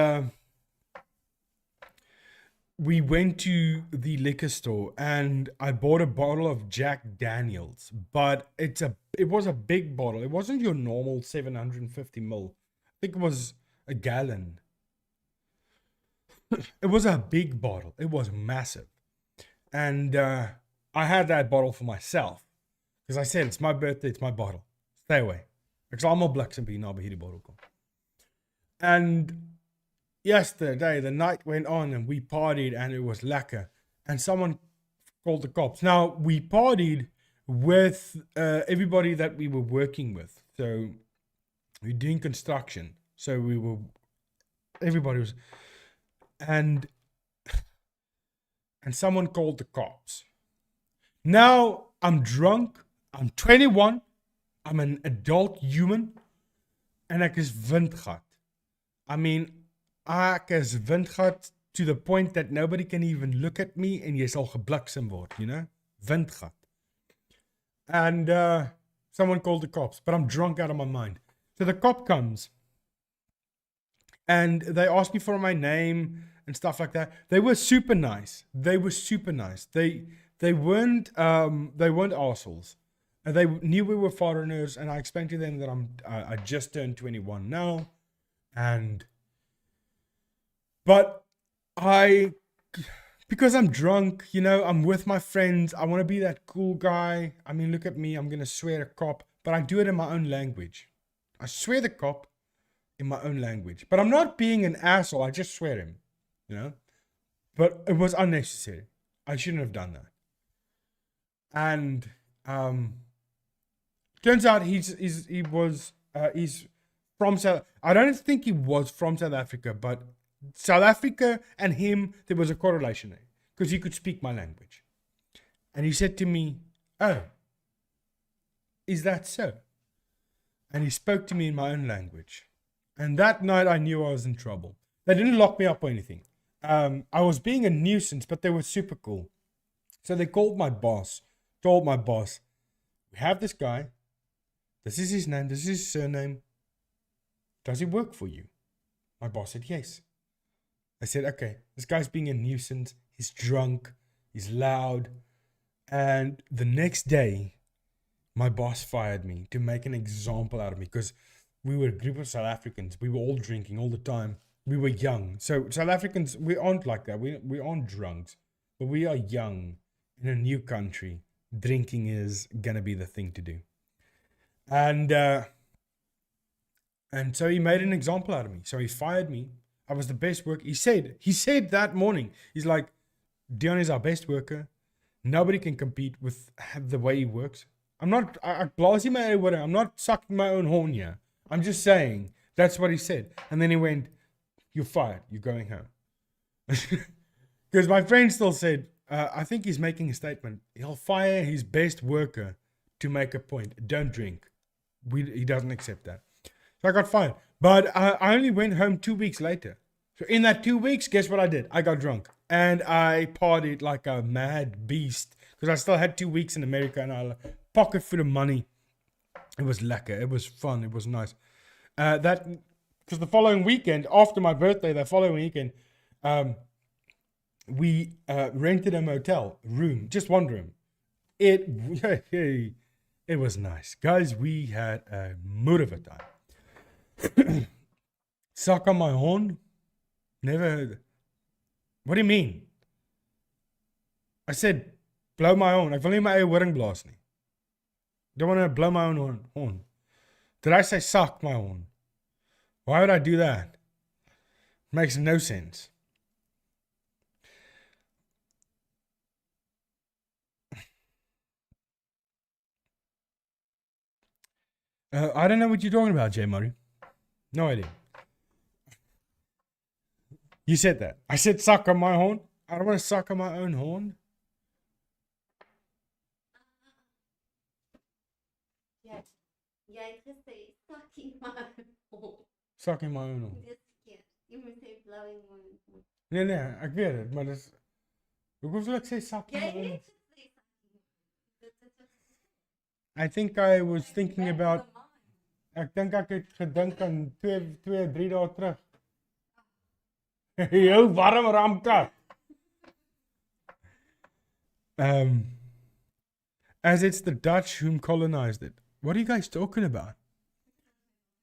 we went to the liquor store and I bought a bottle of Jack Daniels, but it was a big bottle. It wasn't your normal 750 ml. I think it was a gallon. It was a big bottle. It was massive. And I had that bottle for myself. Because I said, it's my birthday, it's my bottle. Stay away. Ek sal almal bliksem hier na by hierdie bottle kom. And yesterday, the night went on and we partied and it was lekker. And someone called the cops. Now, we partied with everybody that we were working with. So, we were doing construction. So, everybody was... And someone called the cops. Now I'm drunk. I'm 21. I'm an adult human. And ek is windgat. I mean, ek is windgat to the point that nobody can even look at me and jy sal gebliksem word, you know? Windgat. And someone called the cops, but I'm drunk out of my mind. So the cop comes. And they asked me for my name and stuff like that. They were super nice. They weren't assholes. And they knew we were foreigners. And I explained to them that I just turned 21 now. But because I'm drunk, you know, I'm with my friends. I want to be that cool guy. I mean, look at me. I'm going to swear a cop. But I do it in my own language. I swear the cop in my own language. But I'm not being an asshole. I just swear him, you know. But it was unnecessary. I shouldn't have done that. And turns out he's from South. I don't think he was from South Africa, but South Africa and him, there was a correlation there because he could speak my language. And he said to me, "Oh, is that so?" And he spoke to me in my own language. And that night I knew I was in trouble. They didn't lock me up or anything. I was being a nuisance, but they were super cool. So they called my boss, told my boss, "We have this guy. This is his name. This is his surname. Does he work for you?" My boss said, "Yes." I said, "Okay, this guy's being a nuisance. He's drunk. He's loud." And the next day, my boss fired me to make an example out of me because we were a group of South Africans. We were all drinking all the time. We were young. So South Africans, we aren't like that. We aren't drunks. But we are young in a new country. Drinking is going to be the thing to do. And so he made an example out of me. So he fired me. I was the best worker. He said that morning, he's like, Dion is our best worker. Nobody can compete with the way he works. I'm not, I'm not sucking my own horn here. I'm just saying, that's what he said. And then he went, you're fired. You're going home. Because my friend still said, I think he's making a statement. He'll fire his best worker to make a point. Don't drink. He doesn't accept that. So I got fired. But I only went home 2 weeks later. So in that 2 weeks, guess what I did? I got drunk. And I partied like a mad beast. Because I still had 2 weeks in America and I pocket full of money. It was lekker. It was fun. It was nice. Because the following weekend, after my birthday, the following weekend, we rented a motel room, just one room. It was nice. Guys, we had a mood of a time. Suck on my horn? Never heard it. What do you mean? I said, blow my horn. Ek wil nie my eie horing blaas nie. Don't want to blow my own horn. Did I say suck my horn? Why would I do that? Makes no sense. I don't know what you're talking about, Jay Murray. No idea. You said that. I said suck on my horn. I don't want to suck on my own horn. Jy het gesê sucking my horn. Sucking my own horn. Dis verkeerd. Jy moet sê blowing my horn. Nee, ek weet het, maar dis... Hoe sal ek sê sucking my own horn? I think I was thinking about... Ek dink ek het gedink aan 2-3 dae terug. Jou warm ramkat. As it's the Dutch whom colonized it. What are you guys talking about?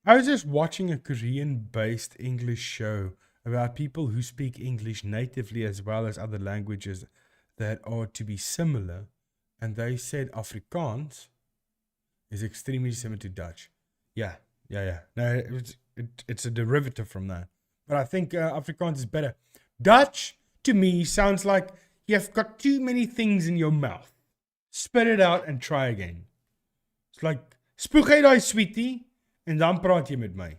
I was just watching a Korean-based English show about people who speak English natively as well as other languages that are to be similar. And they said Afrikaans is extremely similar to Dutch. Yeah. No, it's a derivative from that. But I think Afrikaans is better. Dutch, to me, sounds like you've got too many things in your mouth. Spit it out and try again. It's like, spoeg uit daai sweetie, en dan praat jy met my.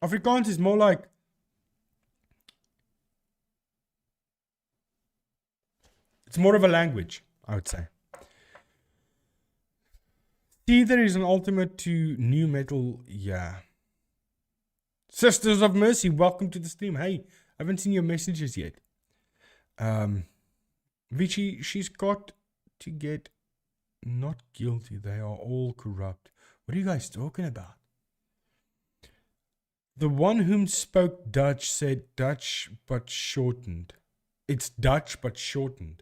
Afrikaans is more like... It's more of a language, I would say. See, there is an ultimate to new metal, yeah. Sisters of Mercy, welcome to the stream. Hey, I haven't seen your messages yet. Vichy, she's got to get not guilty. They are all corrupt. What are you guys talking about? The one whom spoke Dutch said Dutch but shortened. It's Dutch but shortened.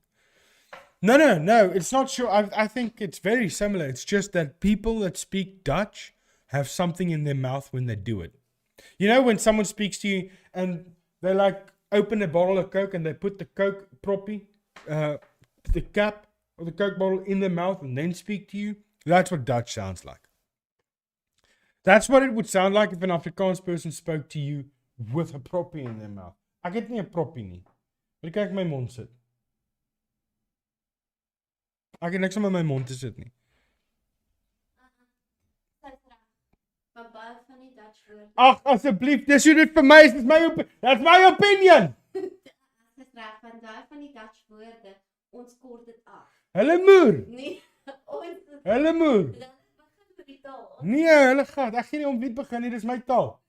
No, it's not sure. I think it's very similar. It's just that people that speak Dutch have something in their mouth when they do it. You know when someone speaks to you and they like open a bottle of Coke and they put the Coke proppy, the cap of the Coke bottle in their mouth and then speak to you? That's what Dutch sounds like. That's what it would sound like if an Afrikaans person spoke to you with a proppy in their mouth. Ek het nie 'n proppie nie. Wil jy kyk my mond sit? Ek het niks om in my mond te sit nie. Maar baie van die Dutch woorde. Ag, asseblief, dis hoe dit vir my is. That's my opinion. Dis reg, van daai van die Dutch woorde, ons kort dit af. Hulle moer. Nee, ons Hulle moer. Dit begin met die taal. Nee, hulle gaan. Ek gee nie om wie begin nie, dis my taal.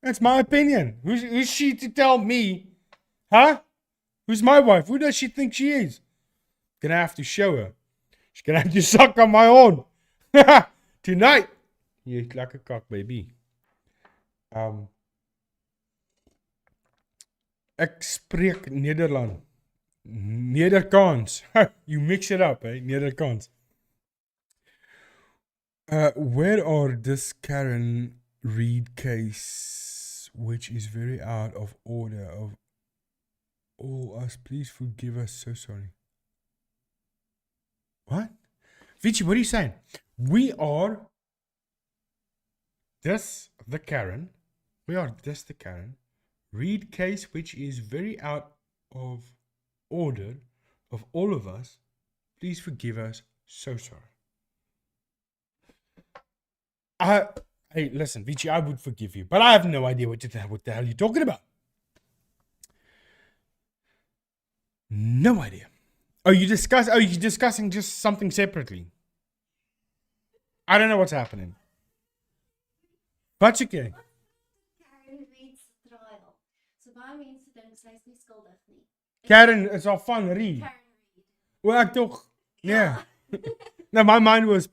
That's my opinion. Who's she to tell me? Huh? Who's my wife? Who does she think she is? Gonna have to show her. She's gonna have to suck on my own. Tonight. Jy lekker kak, baby. Ek spreek Nederlands. You mix it up, eh? Nederlands. Where are this Karen Reed case, which is very out of order of all us? Please forgive us. So sorry. What? Vici, what are you saying? We are this the Karen. We are this the Karen. Read case which is very out of order of all of us. Please forgive us. So sorry. Hey, listen, Vici, I would forgive you, but I have no idea what the hell you're talking about. No idea. Are you discussing just something separately? I don't know what's happening. Wat's okay? Karen reads the trial. So baie mense dink sy is nie skuldig nie. Karen is al van read. Karen read. Well, ek tog. Yeah. No, my mind was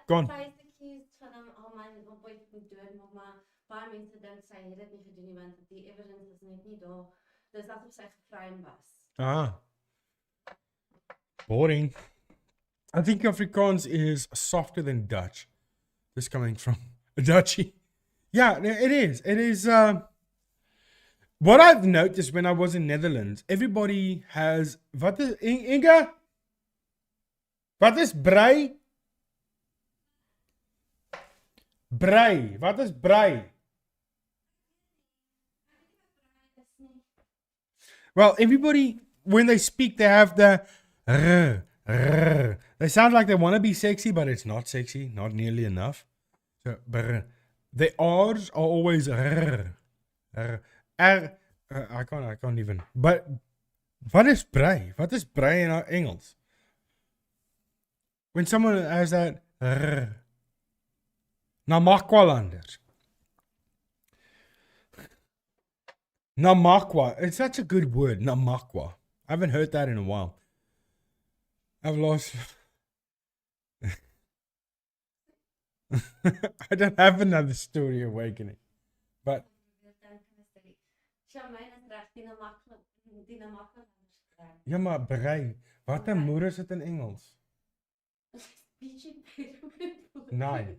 gone. Sy is accused van hom man op ooit moet doen, maar baie mense dink sy het dit nie gedoen nie want die evidence is net nie daar. Dis asof sy gevrein was. Ah. Boring. I think Afrikaans is softer than Dutch. This coming from a Dutchie. Yeah, it is. It is. What I've noticed when I was in Netherlands, everybody has. Wat is Inga? Wat is brei? Brei. Wat is brei? Well, everybody, when they speak, they have the They sound like they want to be sexy, but it's not sexy, not nearly enough. So, the R's are always I can't even. But what is brei? What is brei in our Engels? When someone has that Namakwalanders. Namakwa. It's such a good word, Namakwa. I haven't heard that in a while. I've lost. I don't have another story awakening. But. Ja, maar brei. Wat 'n moeder is dit in Engels? Nee.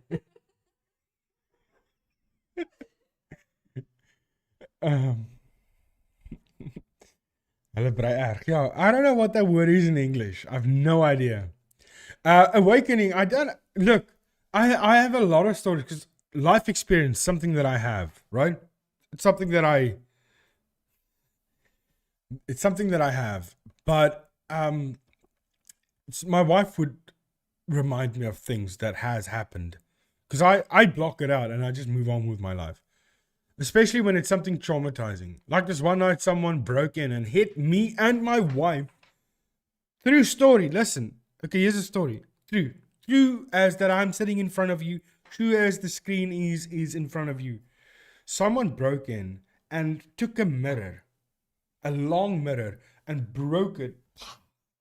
Hulle brei erg. Yeah, I don't know what that word is in English. I've no idea. Awakening. I don't look. I have a lot of stories because life experience, something that I have, right? It's something that I have. But my wife would remind me of things that has happened because I block it out and I just move on with my life. Especially when it's something traumatizing. Like this one night, someone broke in and hit me and my wife. True story. Listen. Okay, here's a story. True as that I'm sitting in front of you. True as the screen is in front of you. Someone broke in and took a mirror, a long mirror, and broke it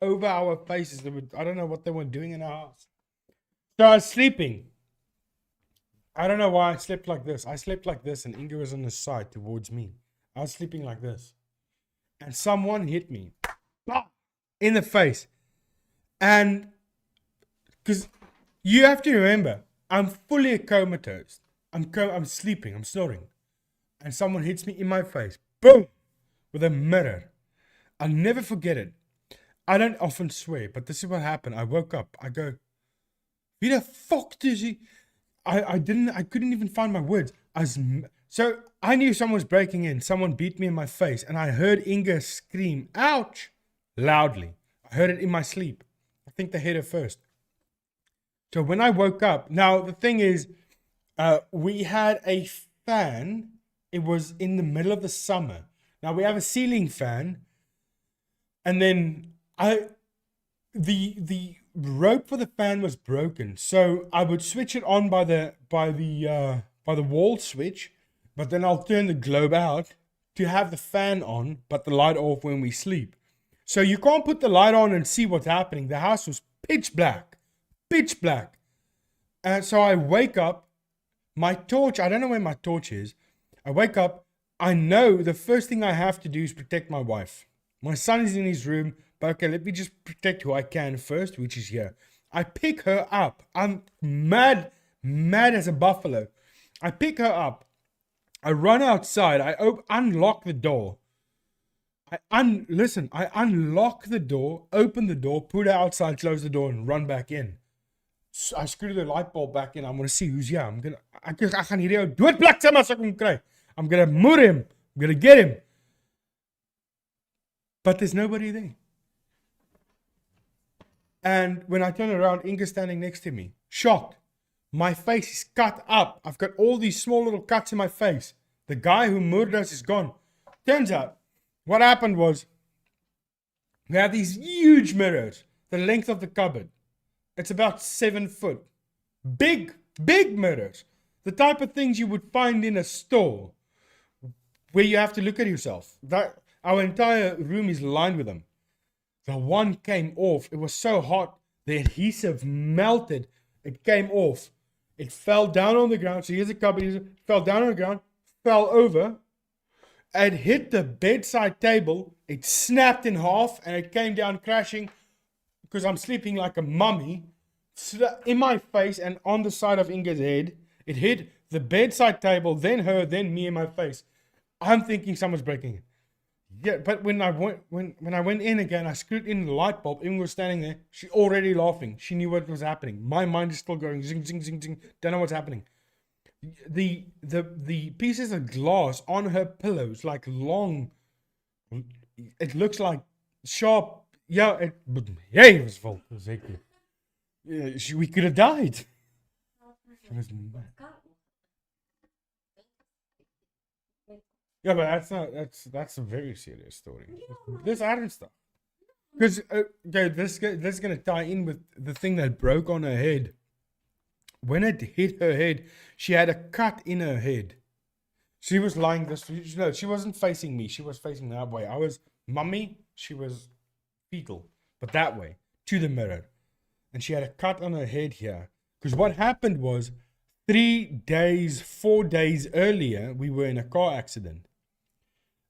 over our faces. I don't know what they were doing in our house. So I was sleeping. I don't know why I slept like this. I slept like this and Inga was on the side towards me. I was sleeping like this. And someone hit me in the face. And because you have to remember, I'm fully comatose. I'm sleeping. I'm snoring. And someone hits me in my face. Boom! With a mirror. I'll never forget it. I don't often swear, but this is what happened. I woke up. I go, wie the fuck does he... I couldn't even find my words. So I knew someone was breaking in. Someone beat me in my face and I heard Inga scream, ouch, loudly. I heard it in my sleep. I think they hit her first. So when I woke up, now the thing is, we had a fan. It was in the middle of the summer. Now we have a ceiling fan and then the rope for the fan was broken, so I would switch it on by the wall switch, but then I'll turn the globe out to have the fan on, but the light off when we sleep. So you can't put the light on and see what's happening. The house was pitch black. And so I wake up, my torch, I don't know where my torch is. I wake up, I know the first thing I have to do is protect my wife. My son is in his room. Okay, let me just protect who I can first, which is here. I pick her up. I'm mad as a buffalo. I pick her up. I run outside. I unlock the door. I unlock the door, open the door, put her outside, close the door, and run back in. So I screw the light bulb back in. I'm gonna see who's here. I gaan hierdie ou doodplak sommer as ek hom kry. I'm gonna moor him. I'm gonna get him. But there's nobody there. And when I turn around, Inga's standing next to me. Shocked. My face is cut up. I've got all these small little cuts in my face. The guy who murdered us is gone. Turns out, what happened was, we have these huge mirrors, the length of the cupboard. It's about 7 foot. Big, big mirrors. The type of things you would find in a store where you have to look at yourself. Our entire room is lined with them. The one came off. It was so hot, the adhesive melted. It came off. It fell down on the ground. So here's a cupboard. It fell down on the ground, fell over. It hit the bedside table. It snapped in half and it came down crashing because I'm sleeping like a mummy in my face and on the side of Inga's head. It hit the bedside table, then her, then me in my face. I'm thinking someone's breaking it. Yeah, but when I went in again, I screwed in the light bulb. Inga was standing there. She already laughing. She knew what was happening. My mind is still going zing, zing, zing, zing. Don't know what's happening. The pieces of glass on her pillows, like long. It looks like sharp. Yeah, it was full. Exactly. Yeah, we could have died. Yeah, but that's a very serious story. This Adam stuff. Because this is gonna tie in with the thing that broke on her head. When it hit her head, she had a cut in her head. She was lying this. No, she wasn't facing me. She was facing that way. I was mummy. She was fetal, but that way to the mirror, and she had a cut on her head here. Because what happened was, 4 days earlier, we were in a car accident.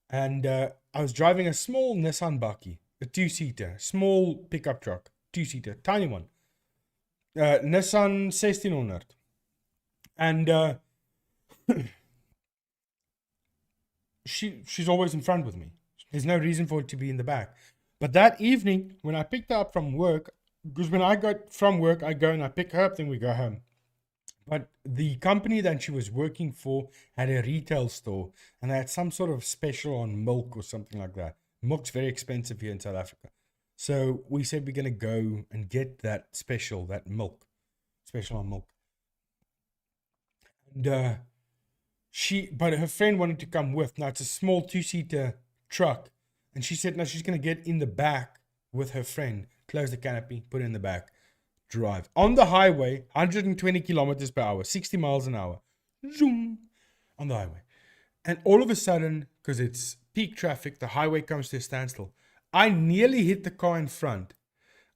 And I was driving a small Nissan Bakkie, a 2-seater, small pickup truck, 2-seater, tiny one. Nissan 1600. And she's always in front with me. There's no reason for it to be in the back. But that evening, when I picked her up from work, because when I got from work, I go and I pick her up, then we go home. But the company that she was working for had a retail store and they had some sort of special on milk or something like that. Milk's very expensive here in South Africa. So we said we're going to go and get that special, that milk. Special on milk. And but her friend wanted to come with. Now it's a small 2-seater truck. And she said, no, she's going to get in the back with her friend. Close the canopy, put it in the back. Drive on the highway, 120 kilometers per hour, 60 miles an hour. Zoom on the highway. And all of a sudden, because it's peak traffic, the highway comes to a standstill. I nearly hit the car in front.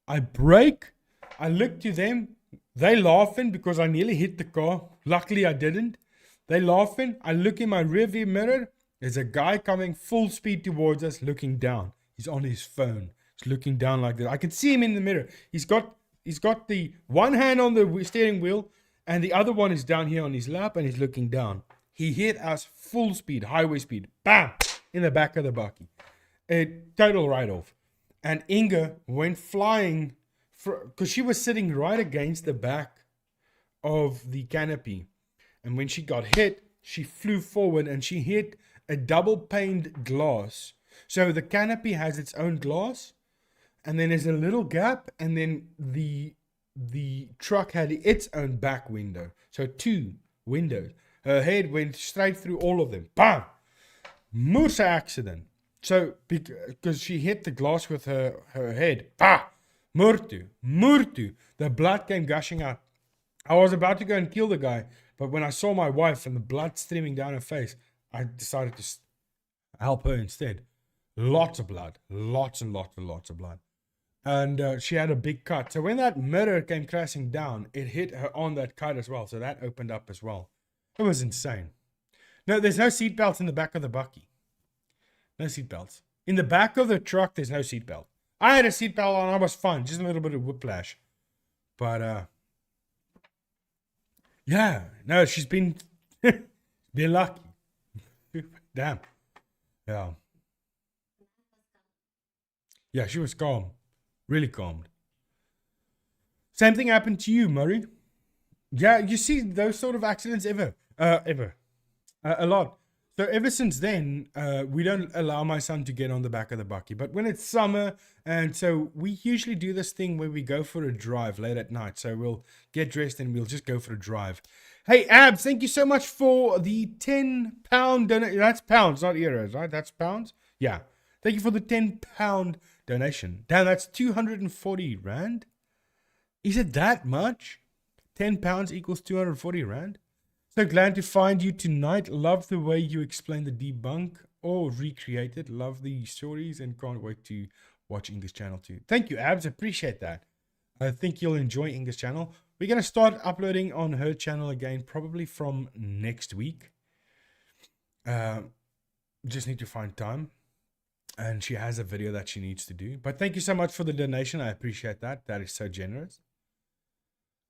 I brake. I look to them. They laughing because I nearly hit the car. Luckily, I didn't. They laughing. I look in my rearview mirror. There's a guy coming full speed towards us, looking down. He's on his phone. He's looking down like that. I can see him in the mirror. He's got the one hand on the steering wheel and the other one is down here on his lap and he's looking down. He hit us full speed, highway speed, bam, in the back of the Bakkie. A total write-off. And Inga went flying because she was sitting right against the back of the canopy. And when she got hit, she flew forward and she hit a double-paned glass. So the canopy has its own glass. And then there's a little gap, and then the truck had its own back window. So 2 windows. Her head went straight through all of them. Bam! Moose accident. So, because she hit the glass with her head. Bah! Murtu. The blood came gushing out. I was about to go and kill the guy, but when I saw my wife and the blood streaming down her face, I decided to help her instead. Lots of blood. Lots and lots of blood. And she had a big cut. So when that mirror came crashing down, it hit her on that cut as well. So that opened up as well. It was insane. No, there's no seatbelts in the back of the Bakkie. No seatbelts. In the back of the truck, there's no seatbelt. I had a seatbelt on. I was fine. Just a little bit of whiplash. But, yeah. No, she's been lucky. Damn. Yeah. Yeah, she was calm. Really calmed. Same thing happened to you, Murray. Yeah, you see those sort of accidents a lot. So ever since then, we don't allow my son to get on the back of the bucky. But when it's summer, and so we usually do this thing where we go for a drive late at night. So we'll get dressed and we'll just go for a drive. Hey, Abs, thank you so much for the £10 donation. That's pounds, not euros, right? That's pounds? Yeah. Thank you for the £10 donation. Damn, that's 240 Rand? Is it that much? £10 equals 240 Rand? So glad to find you tonight. Love the way you explain the debunk or recreate it. Love the stories and can't wait to watch English channel too. Thank you, Abs. Appreciate that. I think you'll enjoy English channel. We're going to start uploading on her channel again, probably from next week. Just need to find time. And she has a video that she needs to do. But thank you so much for the donation. I appreciate that. That is so generous.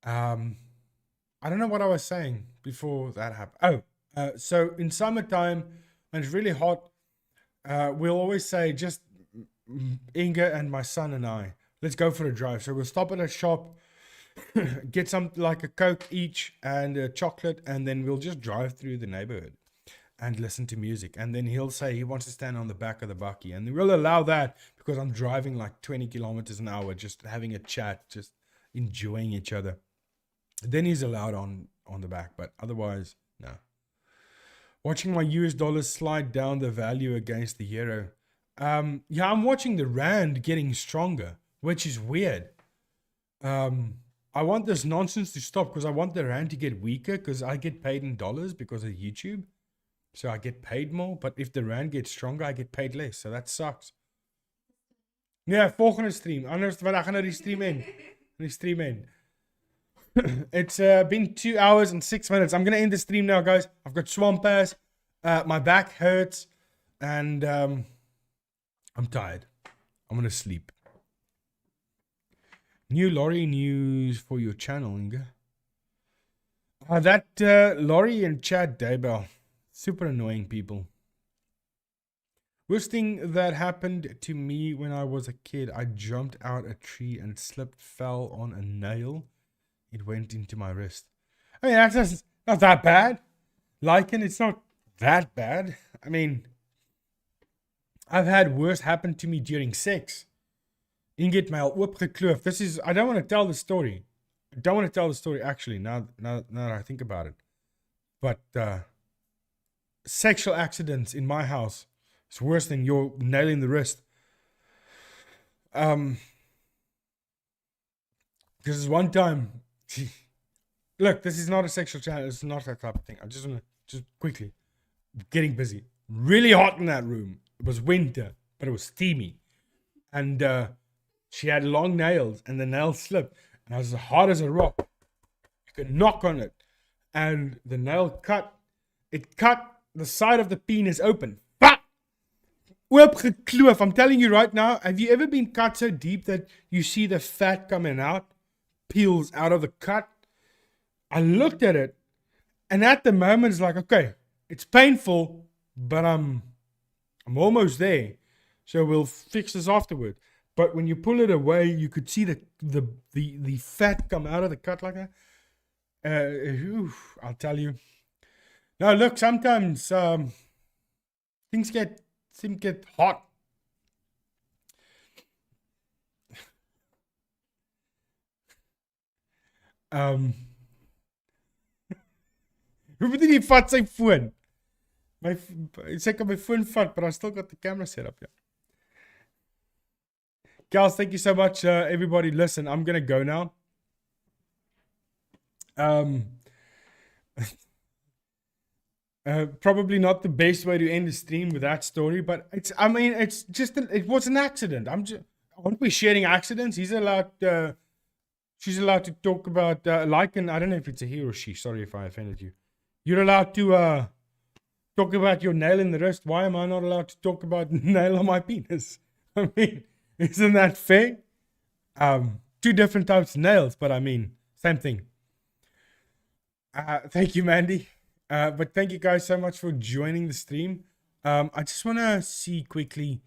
I don't know what I was saying before that happened. So in summertime, when it's really hot, we'll always say, just Inga and my son and I, let's go for a drive. So we'll stop at a shop, get some like a Coke each and a chocolate, and then we'll just drive through the neighborhood and listen to music. And then he'll say he wants to stand on the back of the bucky, and we'll allow that because I'm driving like 20 kilometers an hour, just having a chat, just enjoying each other. Then he's allowed on the back, but otherwise, no. Watching my US dollars slide down the value against the euro. Yeah, I'm watching the rand getting stronger, which is weird. I want this nonsense to stop because I want the rand to get weaker because I get paid in dollars because of YouTube. So I get paid more, but if the rand gets stronger, I get paid less. So that sucks. Yeah, volgende stream. Anders, we gaan die stream in. Die stream in. It's been 2 hours and 6 minutes. I'm going to end the stream now, guys. I've got swamp ass. My back hurts. And I'm tired. I'm going to sleep. New lorry news for your channel, Inga. That lorry and Chad Daybell. Super annoying people. Worst thing that happened to me when I was a kid. I jumped out a tree and slipped, fell on a nail. It went into my wrist. I mean, that's not that bad. Lycan, it's not that bad. I mean, I've had worse happen to me during sex. Inget my oopgekloof. This is, I don't want to tell the story. I don't want to tell the story actually, now that I think about it. But sexual accidents in my house is worse than your nailing the wrist. Because one time, look, this is not a sexual channel. It's not that type of thing. I just want to, just quickly, getting busy. Really hot in that room. It was winter, but it was steamy. And she had long nails, and the nails slipped. And I was as hard as a rock. You could knock on it. And the nail cut. It cut the side of the penis open. Bah! Oopgekloof. I'm telling you right now, have you ever been cut so deep that you see the fat coming out? Peels out of the cut. I looked at it, and at the moment it's like, okay, it's painful, but I'm almost there, so we'll fix this afterward. But when you pull it away, you could see the fat come out of the cut like that. I'll tell you. Now look, sometimes things get hot. Hoe moet die vat sy foon? Sy kan my foon vat, but I still got the camera set up here. Gals, thank you so much, everybody. Listen, I'm gonna go now. Probably not the best way to end the stream with that story, but it was an accident. Aren't we sharing accidents? She's allowed to talk about, Lycan, I don't know if it's a he or she, sorry if I offended you. You're allowed to talk about your nail in the wrist. Why am I not allowed to talk about nail on my penis? I mean, isn't that fair? Two different types of nails, but I mean, same thing. Thank you, Mandy. But thank you guys so much for joining the stream. I just want to see quickly.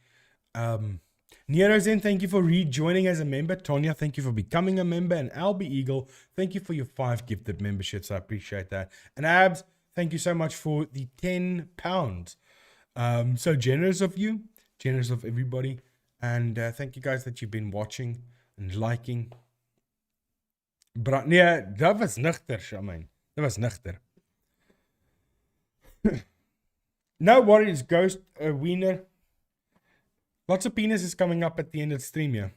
Nerozen, thank you for rejoining as a member. Tonya, thank you for becoming a member. And Albie Eagle, thank you for your 5 gifted memberships. I appreciate that. And Abs, thank you so much for the £10. So generous of you, generous of everybody. And thank you guys that you've been watching and liking. Nee, dat was nuchter, Charmaine. That was nuchter. No worries, Ghost Wiener. Lots of penises coming up at the end of the stream here.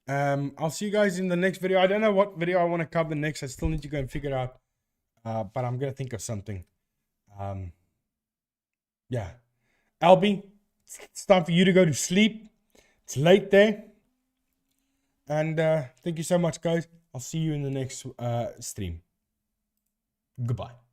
I'll see you guys in the next video. I don't know what video I want to cover next. I still need to go and figure out. But I'm going to think of something. Yeah. Albie, it's time for you to go to sleep. It's late there. And thank you so much, guys. I'll see you in the next stream. Goodbye.